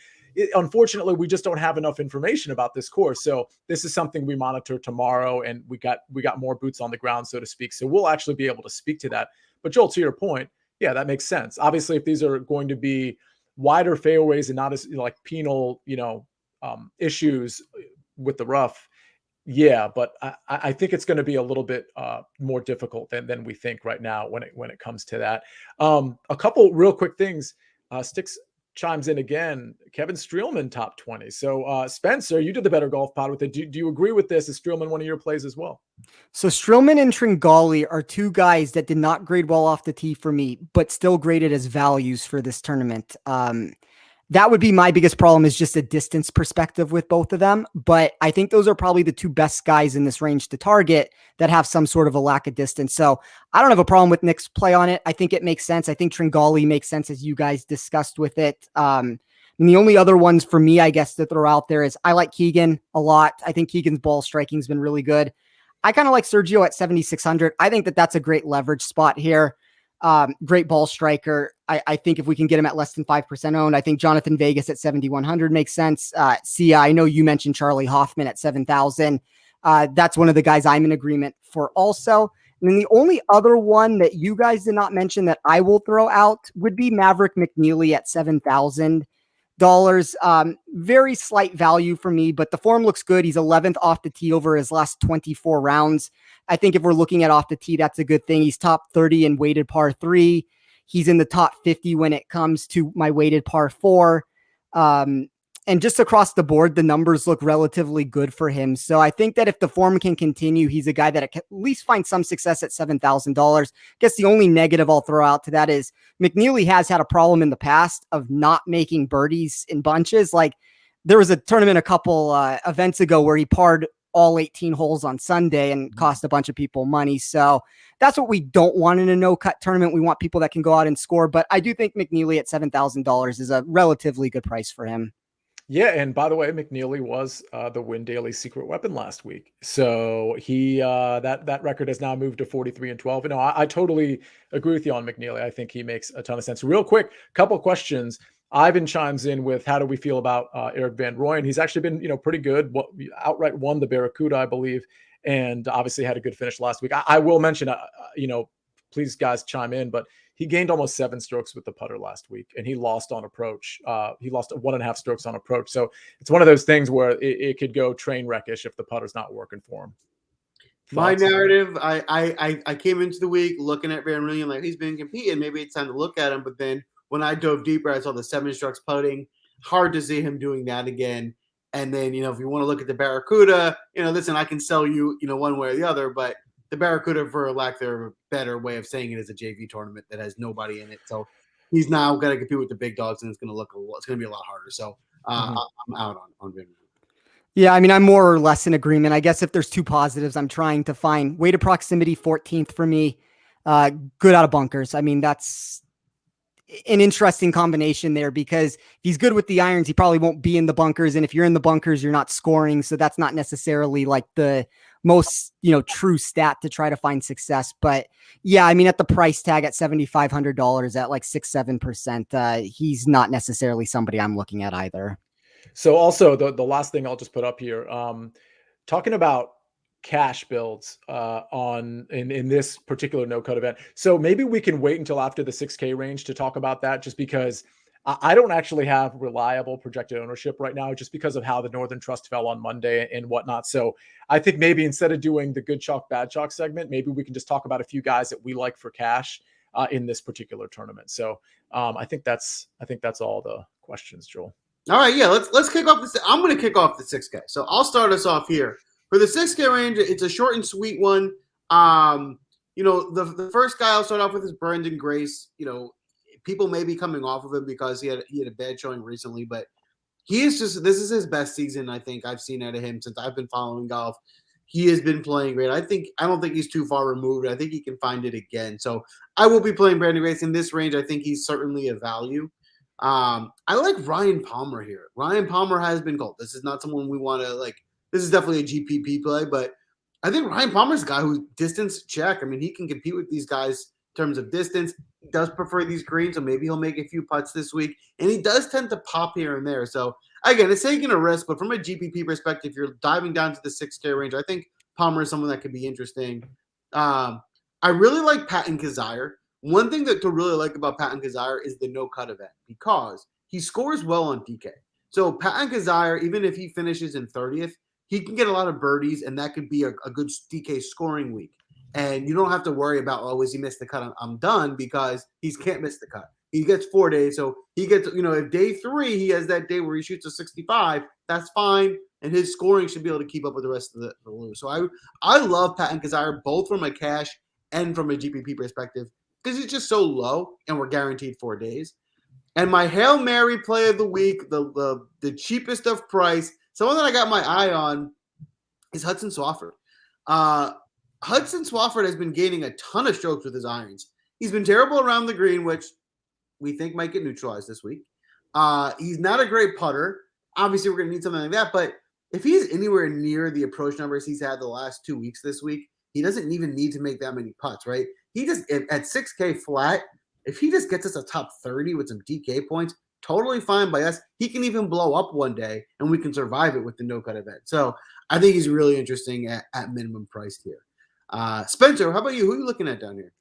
Unfortunately, we just don't have enough information about this course. So this is something we monitor tomorrow, and we got more boots on the ground, so to speak. So we'll actually be able to speak to that. But Joel, to your point, yeah, that makes sense. Obviously, if these are going to be wider fairways and not as like penal, issues with the rough, yeah. But I think it's going to be a little bit more difficult than we think right now when it comes to that. A couple real quick things. Sticks chimes in again. Kevin Streelman top 20. So Spencer, you did the Better Golf Pod with it. Do you agree with this? Is Streelman one of your plays as well? So Streelman and Tringali are two guys that did not grade well off the tee for me, but still graded as values for this tournament. That would be my biggest problem, is just a distance perspective with both of them. But I think those are probably the two best guys in this range to target that have some sort of a lack of distance. So I don't have a problem with Nick's play on it. I think it makes sense. I think Tringali makes sense, as you guys discussed with it. And the only other ones for me, I guess, that throw out there is I like Keegan a lot. I think Keegan's ball striking has been really good. I kind of like Sergio at 7,600. I think that that's a great leverage spot here. Great ball striker. I think if we can get him at less than 5% owned, I think Jonathan Vegas at 7,100 makes sense. Sia, I know you mentioned Charlie Hoffman at 7,000. That's one of the guys I'm in agreement for also. And then the only other one that you guys did not mention that I will throw out would be Maverick McNeely at $7,000. Very slight value for me, but the form looks good. He's 11th off the tee over his last 24 rounds. I think if we're looking at off the tee, that's a good thing. He's top 30 in weighted par 3. He's in the top 50 when it comes to my weighted par 4. And just across the board, the numbers look relatively good for him. So I think that if the form can continue, he's a guy that can at least find some success at $7,000. I guess the only negative I'll throw out to that is McNeely has had a problem in the past of not making birdies in bunches. Like there was a tournament a couple events ago where he parred all 18 holes on Sunday and cost a bunch of people money. So that's what we don't want in a no-cut tournament. We want people that can go out and score. But I do think McNeely at $7,000 is a relatively good price for him. Yeah, and by the way, McNeely was the Win Daily secret weapon last week. So he that record has now moved to 43-12. And I totally agree with you on McNeely. I think he makes a ton of sense. Real quick, couple questions. Ivan chimes in with, how do we feel about Eric Van Rooyen? He's actually been, pretty good. Outright won the Barracuda, I believe, and obviously had a good finish last week. I will mention, please guys chime in, but he gained almost 7 strokes with the putter last week, and he lost on approach. He lost 1.5 strokes on approach. So it's one of those things where it could go train wreckish if the putter's not working for him. My narrative, I came into the week looking at Van Rooyen like he's been competing. Maybe it's time to look at him, but then when I dove deeper, I saw the 7 strokes putting. Hard to see him doing that again. And then, if you want to look at the Barracuda, listen, I can sell you, one way or the other, but the Barracuda, for lack of a better way of saying it, is a JV tournament that has nobody in it. So he's now going to compete with the big dogs, and it's going to be a lot harder. So I'm out on Van Rooyen. Yeah, I mean, I'm more or less in agreement. I guess if there's 2 positives, I'm trying to find weighted proximity 14th for me. Good out of bunkers. I mean, that's an interesting combination there, because if he's good with the irons, he probably won't be in the bunkers. And if you're in the bunkers, you're not scoring. So that's not necessarily like the most, true stat to try to find success. But yeah, I mean, at the price tag at $7,500 at like 6-7%, he's not necessarily somebody I'm looking at either. So also the last thing I'll just put up here, talking about cash builds in this particular no cut event. So maybe we can wait until after the 6K range to talk about that, just because I don't actually have reliable projected ownership right now, just because of how the Northern Trust fell on Monday and whatnot. So I think maybe instead of doing the good chalk, bad chalk segment, maybe we can just talk about a few guys that we like for cash in this particular tournament. So I think that's all the questions, Joel. All right, yeah, let's kick off this. I'm going to kick off the 6K. So I'll start us off here. For the 6K range, it's a short and sweet one. The first guy I'll start off with is Brendan Grace. People may be coming off of him because he had a bad showing recently, but this is his best season I think I've seen out of him since I've been following golf. He has been playing great. I don't think he's too far removed. I think he can find it again. So I will be playing Brendan Grace in this range. I think he's certainly a value. I like Ryan Palmer here. Ryan Palmer has been called. This is not someone we want to like. This is definitely a GPP play, but I think Ryan Palmer's a guy who distance check. I mean, he can compete with these guys in terms of distance. He does prefer these greens, so maybe he'll make a few putts this week. And he does tend to pop here and there. So again, it's taking a risk, but from a GPP perspective, if you're diving down to the 6K range, I think Palmer is someone that could be interesting. I really like Patton Kizzire. One thing to really like about Patton Kizzire is the no-cut event because he scores well on DK. So Patton Kizzire, even if he finishes in 30th, he can get a lot of birdies, and that could be a good DK scoring week. And you don't have to worry about, is he missed the cut? I'm done, because he can't miss the cut. He gets 4 days. So he gets, if day 3 he has that day where he shoots a 65, that's fine. And his scoring should be able to keep up with the rest of the lose. So I love Patton Kizzire, both from a cash and from a GPP perspective, because he's just so low and we're guaranteed 4 days. And my Hail Mary play of the week, the cheapest of price, someone that I got my eye on is Hudson Swafford. Hudson Swafford has been gaining a ton of strokes with his irons. He's been terrible around the green, which we think might get neutralized this week. He's not a great putter. Obviously, we're going to need something like that. But if he's anywhere near the approach numbers he's had the last 2 weeks this week, he doesn't even need to make that many putts, right? He just, at 6K flat, if he just gets us a top 30 with some DK points, totally fine by us. He can even blow up one day, and we can survive it with the no-cut event. So I think he's really interesting at minimum priced here. Spencer, how about you? Who are you looking at down here?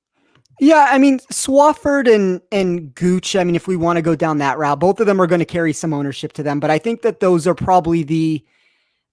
Yeah, I mean, Swafford and Gooch, I mean, if we want to go down that route, both of them are going to carry some ownership to them. But I think that those are probably the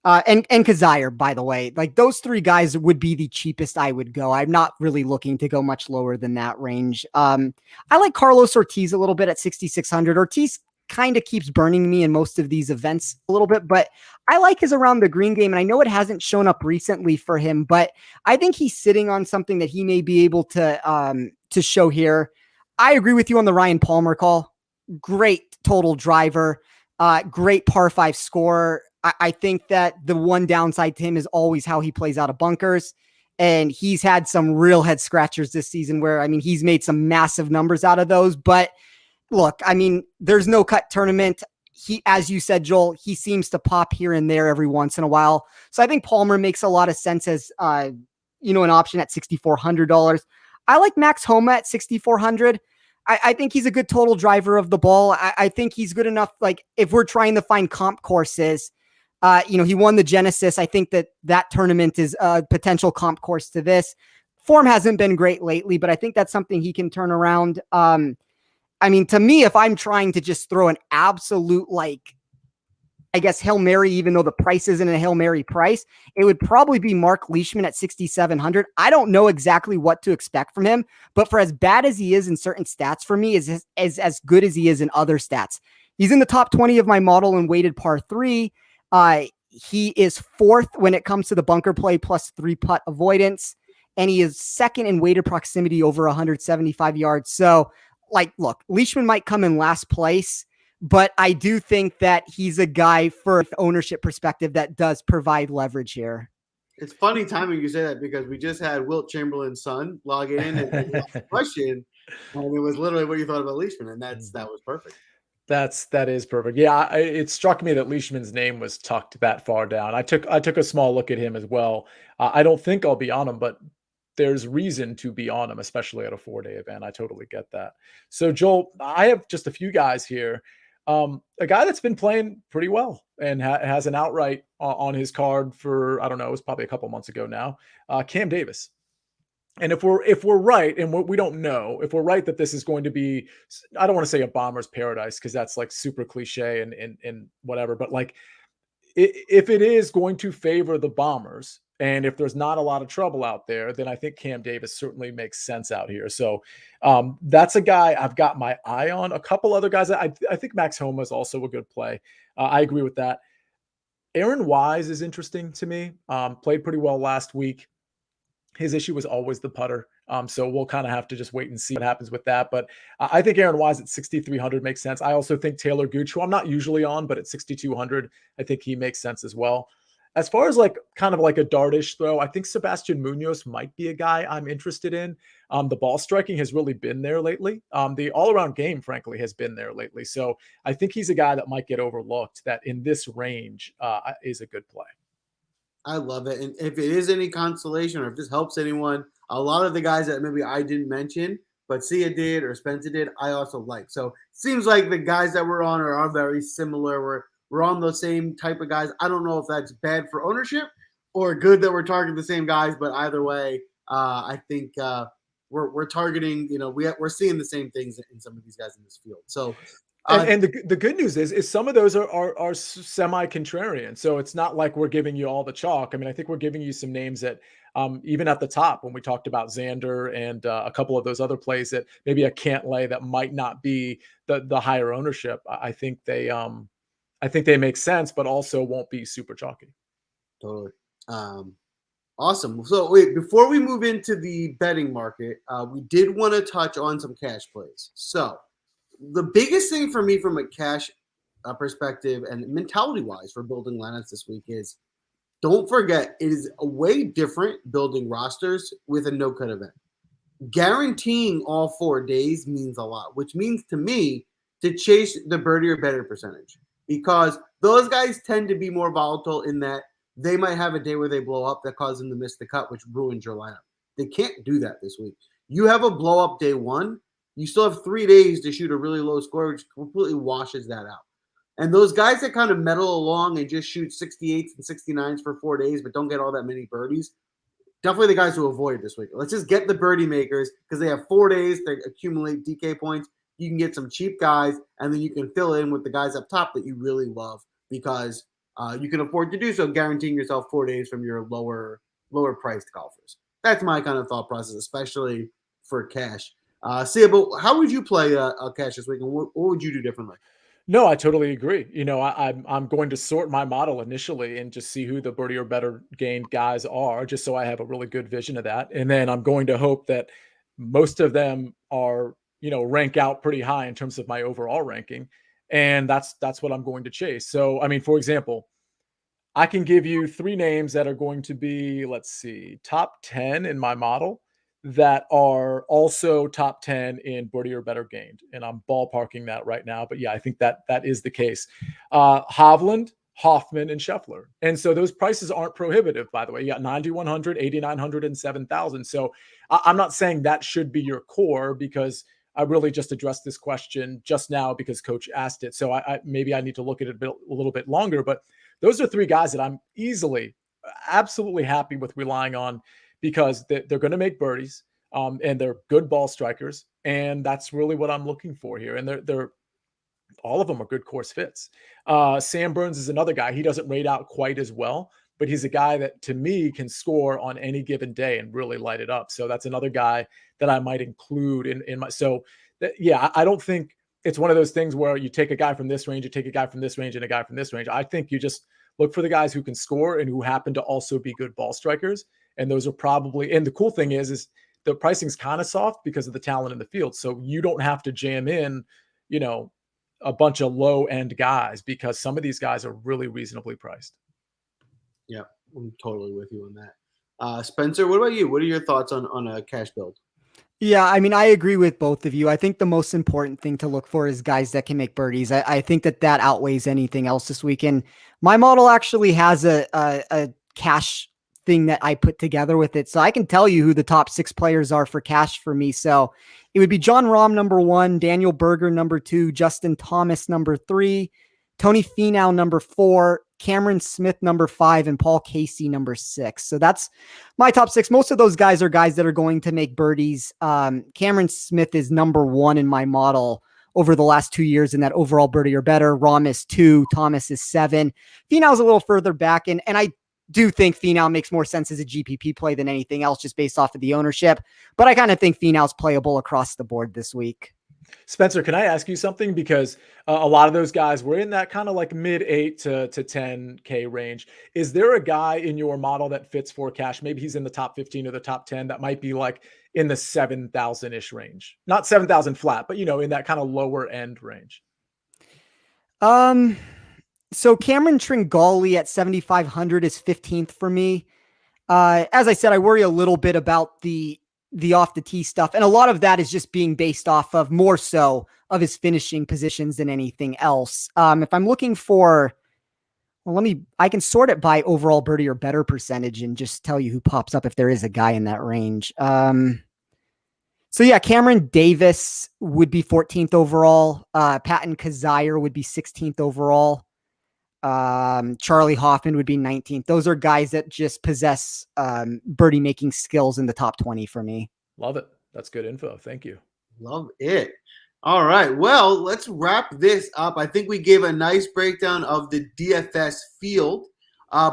and Kizzire, by the way, like those 3 guys would be the cheapest I would go. I'm not really looking to go much lower than that range. I like Carlos Ortiz a little bit at 6,600. Ortiz kind of keeps burning me in most of these events a little bit, but I like his around the green game. And I know it hasn't shown up recently for him, but I think he's sitting on something that he may be able to show here. I agree with you on the Ryan Palmer call. Great total driver, great par 5 scorer. I think that the one downside to him is always how he plays out of bunkers. And he's had some real head scratchers this season where, I mean, he's made some massive numbers out of those. But look, I mean, there's no cut tournament. He, as you said, Joel, he seems to pop here and there every once in a while. So I think Palmer makes a lot of sense as, an option at $6,400. I like Max Homa at $6,400. I think he's a good total driver of the ball. I think he's good enough. Like if we're trying to find comp courses, he won the Genesis. I think that tournament is a potential comp course to this. Form hasn't been great lately, but I think that's something he can turn around. I mean, to me, if I'm trying to just throw an absolute, Hail Mary, even though the price isn't a Hail Mary price, it would probably be Mark Leishman at 6,700. I don't know exactly what to expect from him, but for as bad as he is in certain stats for me, is as good as he is in other stats. He's in the top 20 of my model in weighted par 3. He is 4th when it comes to the bunker play plus 3-putt avoidance, and he is 2nd in weighted proximity over 175 yards. So, look, Leishman might come in last place, but I do think that he's a guy for ownership perspective that does provide leverage here. It's funny timing you say that because we just had Wilt Chamberlain's son log in and ask a question, and it was literally what you thought about Leishman, and that was perfect. That is perfect. Yeah, it struck me that Leishman's name was tucked that far down. I took a small look at him as well. I don't think I'll be on him, but there's reason to be on him, especially at a 4-day event. I totally get that. So Joel, I have just a few guys here. A guy that's been playing pretty well and has an outright on his card for, I don't know, it was probably a couple months ago now. Cam Davis. And if we're right, and we don't know, if we're right that this is going to be, I don't want to say a bomber's paradise because that's like super cliche and whatever, but like if it is going to favor the Bombers, and if there's not a lot of trouble out there, then I think Cam Davis certainly makes sense out here. So that's a guy I've got my eye on. A couple other guys, I think Max Homa is also a good play. I agree with that. Aaron Wise is interesting to me. Played pretty well last week. His issue was always the putter. So we'll kind of have to just wait and see what happens with that. But I think Aaron Wise at 6,300 makes sense. I also think Taylor Gooch, who I'm not usually on, but at 6,200, I think he makes sense as well. As far as like kind of like a dartish throw, I think Sebastian Munoz might be a guy I'm interested in. The ball striking has really been there lately. The all-around game, frankly, has been there lately. So I think he's a guy that might get overlooked that in this range is a good play. I love it. And if it is any consolation or if this helps anyone, a lot of the guys that maybe I didn't mention, but Sia did or Spencer did, I also like. So it seems like the guys that we're on are very similar. We're on those same type of guys. I don't know if that's bad for ownership or good that we're targeting the same guys, but either way, I think we're targeting, we're seeing the same things in some of these guys in this field. So and the good news is some of those are semi-contrarian. So it's not like we're giving you all the chalk. I mean, I think we're giving you some names that even at the top when we talked about Xander and a couple of those other plays that maybe a Cantley that might not be the higher ownership. I think they make sense, but also won't be super chalky. Totally. Awesome. So wait, before we move into the betting market, we did want to touch on some cash plays. So the biggest thing for me from a cash perspective and mentality-wise for building lineups this week is don't forget it is a way different building rosters with a no-cut event. Guaranteeing all 4 days means a lot, which means to me to chase the birdie or better percentage because those guys tend to be more volatile in that they might have a day where they blow up that causes them to miss the cut, which ruins your lineup. They can't do that this week. You have a blow-up day one, you still have 3 days to shoot a really low score, which completely washes that out. And those guys that kind of meddle along and just shoot 68s and 69s for 4 days, but don't get all that many birdies, definitely the guys to avoid this week. Let's just get the birdie makers because they have 4 days to accumulate DK points. You can get some cheap guys, and then you can fill in with the guys up top that you really love because you can afford to do so, guaranteeing yourself 4 days from your lower priced golfers. That's my kind of thought process, especially for cash. Sia, but how would you play cash this week, and what would you do differently? No, I totally agree. I'm going to sort my model initially and just see who the birdie or better gained guys are, just so I have a really good vision of that. And then I'm going to hope that most of them are, rank out pretty high in terms of my overall ranking. And that's what I'm going to chase. So, I mean, for example, I can give you 3 names that are going to be, let's see, top 10 in my model that are also top 10 in birdie or better gained. And I'm ballparking that right now. But yeah, I think that is the case. Hovland, Hoffman, and Scheffler. And so those prices aren't prohibitive, by the way. You got 9,100, 8,900, and 7,000. So I'm not saying that should be your core because I really just addressed this question just now because Coach asked it. So maybe I need to look at it a little bit longer. But those are 3 guys that I'm absolutely happy with relying on because they're going to make birdies and they're good ball strikers. And that's really what I'm looking for here. And they're all of them are good course fits. Sam Burns is another guy. He doesn't rate out quite as well, but he's a guy that to me can score on any given day and really light it up. So that's another guy that I might include in my, I don't think it's one of those things where you take a guy from this range, you take a guy from this range and a guy from this range. I think you just look for the guys who can score and who happen to also be good ball strikers. And those are probably, and the cool thing is the pricing's kind of soft because of the talent in the field. So you don't have to jam in, a bunch of low end guys because some of these guys are really reasonably priced. Yeah, I'm totally with you on that. Spencer, what about you? What are your thoughts on a cash build? Yeah, I mean, I agree with both of you. I think the most important thing to look for is guys that can make birdies. I think that outweighs anything else this weekend. My model actually has a cash thing that I put together with it. So I can tell you who the top 6 players are for cash for me. So it would be John Rahm, number 1, Daniel Berger, number 2, Justin Thomas, number 3, Tony Finau, number 4, Cameron Smith, number 5, and Paul Casey, number 6. So that's my top 6. Most of those guys are guys that are going to make birdies. Cameron Smith is number 1 in my model over the last 2 years in that overall birdie or better. Rahm is 2, Thomas is 7. Finau's a little further back, and I do think Finau makes more sense as a GPP play than anything else, just based off of the ownership. But I kind of think Finau's playable across the board this week. Spencer, can I ask you something? Because a lot of those guys were in that kind of like mid 8 to 10K range. Is there a guy in your model that fits for cash? Maybe he's in the top 15 or the top 10 that might be like in the 7,000-ish range. Not 7,000 flat, but in that kind of lower end range. So Cameron Tringali at 7,500 is 15th for me. As I said, I worry a little bit about the off the tee stuff. And a lot of that is just being based off of more so of his finishing positions than anything else. If I'm looking for, I can sort it by overall birdie or better percentage and just tell you who pops up if there is a guy in that range. So yeah, Cameron Davis would be 14th overall. Patton Kizzire would be 16th overall. Charlie Hoffman would be 19th. Those are guys that just possess birdie making skills in the top 20 for me. Love it. That's good info. Thank you. Love it. All right. Well, let's wrap this up. I think we gave a nice breakdown of the DFS field.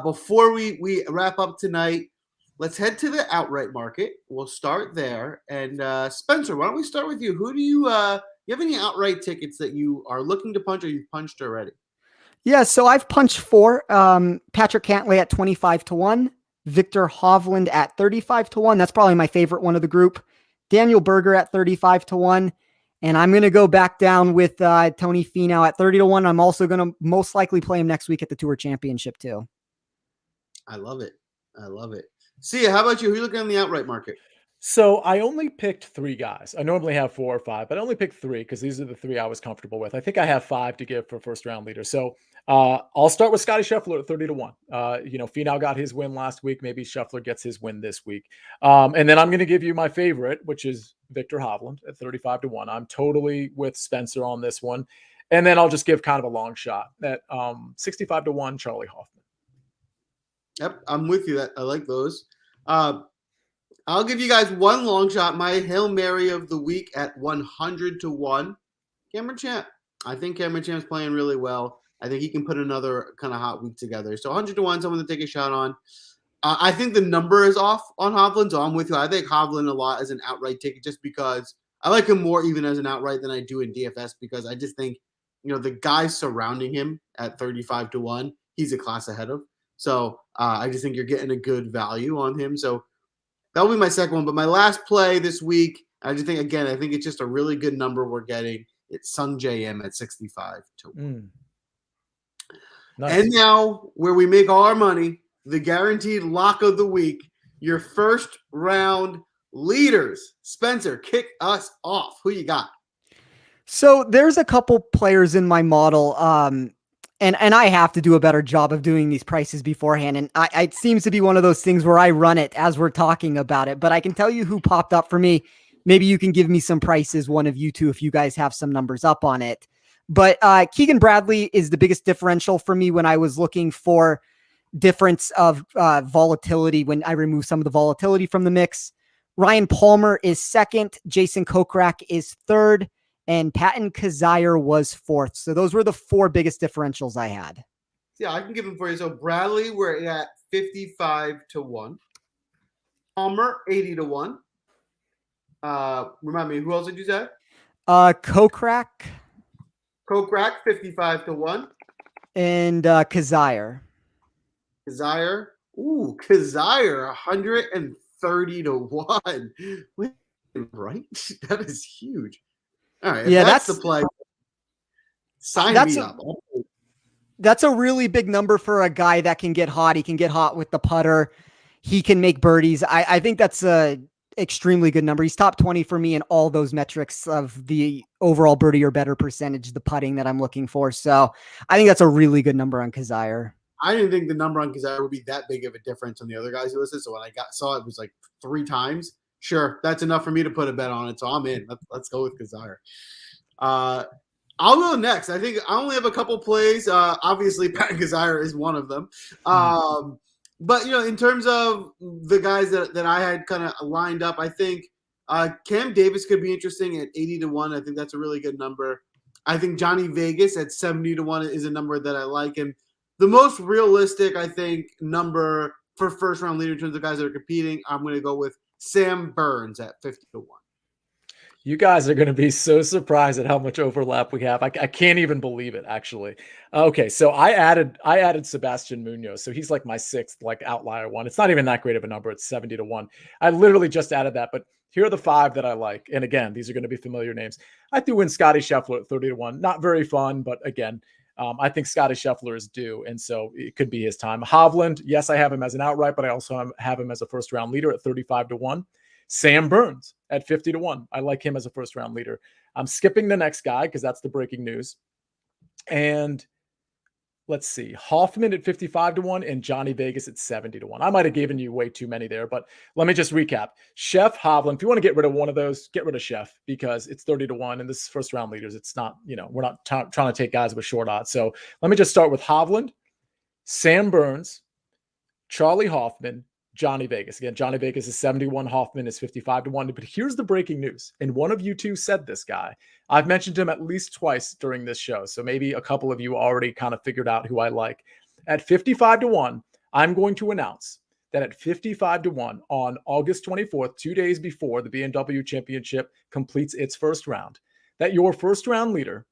Before we wrap up tonight, let's head to the outright market. We'll start there. And Spencer, why don't we start with you? Who do you have any outright tickets that you are looking to punch or you've punched already? Yeah, so I've punched 4. Patrick Cantley at 25-1. Victor Hovland at 35-1. That's probably my favorite one of the group. Daniel Berger at 35-1. And I'm going to go back down with Tony Finau at 30-1. I'm also going to most likely play him next week at the Tour Championship too. I love it. Sia, how about you? Who are you looking on the outright market? So I only picked 3 guys. I normally have 4 or 5, but I only picked 3 because these are the 3 I was comfortable with. I think I have 5 to give for first round leader. So I'll start with Scotty Scheffler at 30-1. Finau got his win last week. Maybe Scheffler gets his win this week. And then I'm going to give you my favorite, which is Victor Hovland at 35-1. I'm totally with Spencer on this one. And then I'll just give kind of a long shot at 65-1, Charlie Hoffman. Yep, I'm with you. I like those. I'll give you guys one long shot. My Hail Mary of the week at 100-1. Cameron Champ. I think Cameron Champ's playing really well. I think he can put another kind of hot week together. So 100-1, someone to take a shot on. I think the number is off on Hovland, so I'm with you. I think Hovland a lot as an outright ticket just because I like him more even as an outright than I do in DFS because I just think, the guys surrounding him at 35-1, he's a class ahead of. So I just think you're getting a good value on him. So that will be my second one. But my last play this week, I think it's just a really good number we're getting. It's Sung J M at 65-1. Nice. And now where we make all our money, the guaranteed lock of the week, your first round leaders. Spencer, kick us off. Who you got? So there's a couple players in my model. And I have to do a better job of doing these prices beforehand. And it seems to be one of those things where I run it as we're talking about it. But I can tell you who popped up for me. Maybe you can give me some prices, one of you two, if you guys have some numbers up on it. But Keegan Bradley is the biggest differential for me when I was looking for difference of volatility when I remove some of the volatility from the mix. Ryan Palmer is second. Jason Kokrak is third. And Patton Kizzire was fourth. So those were the 4 biggest differentials I had. Yeah, I can give them for you. So Bradley, we're at 55-1. Palmer, 80-1. Remind me, who else did you say? Kokrak. Kokrak, 55-1. And Kizzire. Kizzire. Ooh, Kizzire, 130-1. Wait, right? That is huge. All right, yeah, that's the play. Sign me up. That's a really big number for a guy that can get hot. He can get hot with the putter. He can make birdies. I think that's a extremely good number. He's top 20 for me in all those metrics of the overall birdie or better percentage, the putting that I'm looking for. So I think that's a really good number on Kazire. I didn't think the number on Kazire would be that big of a difference on the other guys who listed. So when I saw it was like 3 times. Sure, that's enough for me to put a bet on it. So I'm in. Let's go with Kazire. I'll go next. I think I only have a couple plays. Obviously, Pat Kazire is one of them. But, in terms of the guys that I had kind of lined up, I think Cam Davis could be interesting at 80-1. I think that's a really good number. I think Johnny Vegas at 70-1 is a number that I like. And the most realistic, I think, number for first-round leader in terms of guys that are competing, I'm going to go with Sam Burns at 50-1. You guys are going to be so surprised at how much overlap we have. I can't even believe it, actually. Okay, so I added Sebastian Munoz. So he's like my 6th outlier one. It's not even that great of a number. It's 70-1. I literally just added that, but here are the 5 that I like. And again, these are going to be familiar names. I threw in Scotty Scheffler at 30-1. Not very fun, but again, I think Scotty Scheffler is due, and so it could be his time. Hovland, yes, I have him as an outright, but I also have him as a first-round leader at 35-1. Sam Burns at 50-1. I like him as a first-round leader. I'm skipping the next guy because that's the breaking news. And let's see, Hoffman at 55-1 and Johnny Vegas at 70-1. I might have given you way too many there, but let me just recap. Chef, Hovland, if you want to get rid of one of those, get rid of Chef because it's 30-1 and this is first-round leaders. It's not, we're not trying to take guys with short odds. So let me just start with Hovland, Sam Burns, Charlie Hoffman, Johnny Vegas. Again, Johnny Vegas is 71. Hoffman is 55-1. But here's the breaking news. And one of you two said this guy. I've mentioned him at least twice during this show. So maybe a couple of you already kind of figured out who I like. At 55-1, I'm going to announce that at 55-1 on August 24th, 2 days before the BMW Championship completes its first round, that your first round leader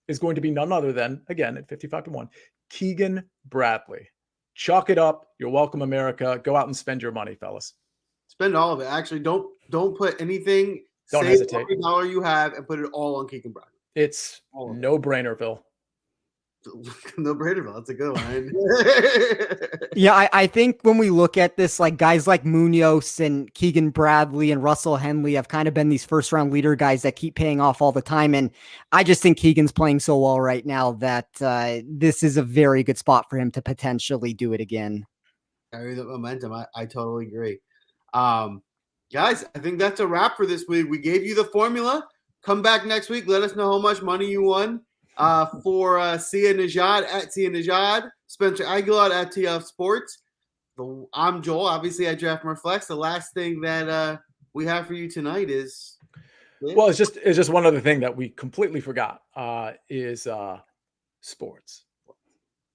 is going to be none other than, again, at 55-1, Keegan Bradley. Chalk it up. You're welcome, America. Go out and spend your money, fellas. Spend all of it. Actually, don't put anything. Don't hesitate. Every dollar you have and put it all on Keegan Bradley. It's no-brainerville. No-brainerville. That's a good one. Yeah, I think when we look at this, like guys like Munoz and Keegan Bradley and Russell Henley have kind of been these first-round leader guys that keep paying off all the time. And I just think Keegan's playing so well right now that this is a very good spot for him to potentially do it again. Carry the momentum. I totally agree. Guys, I think that's a wrap for this week. We gave you the formula. Come back next week. Let us know how much money you won. For Sia Najad at Sia Najad, Spencer Aguilar at TF Sports. I'm Joel. Obviously, I draft more flex. The last thing that we have for you tonight is it's just one other thing that we completely forgot is sports.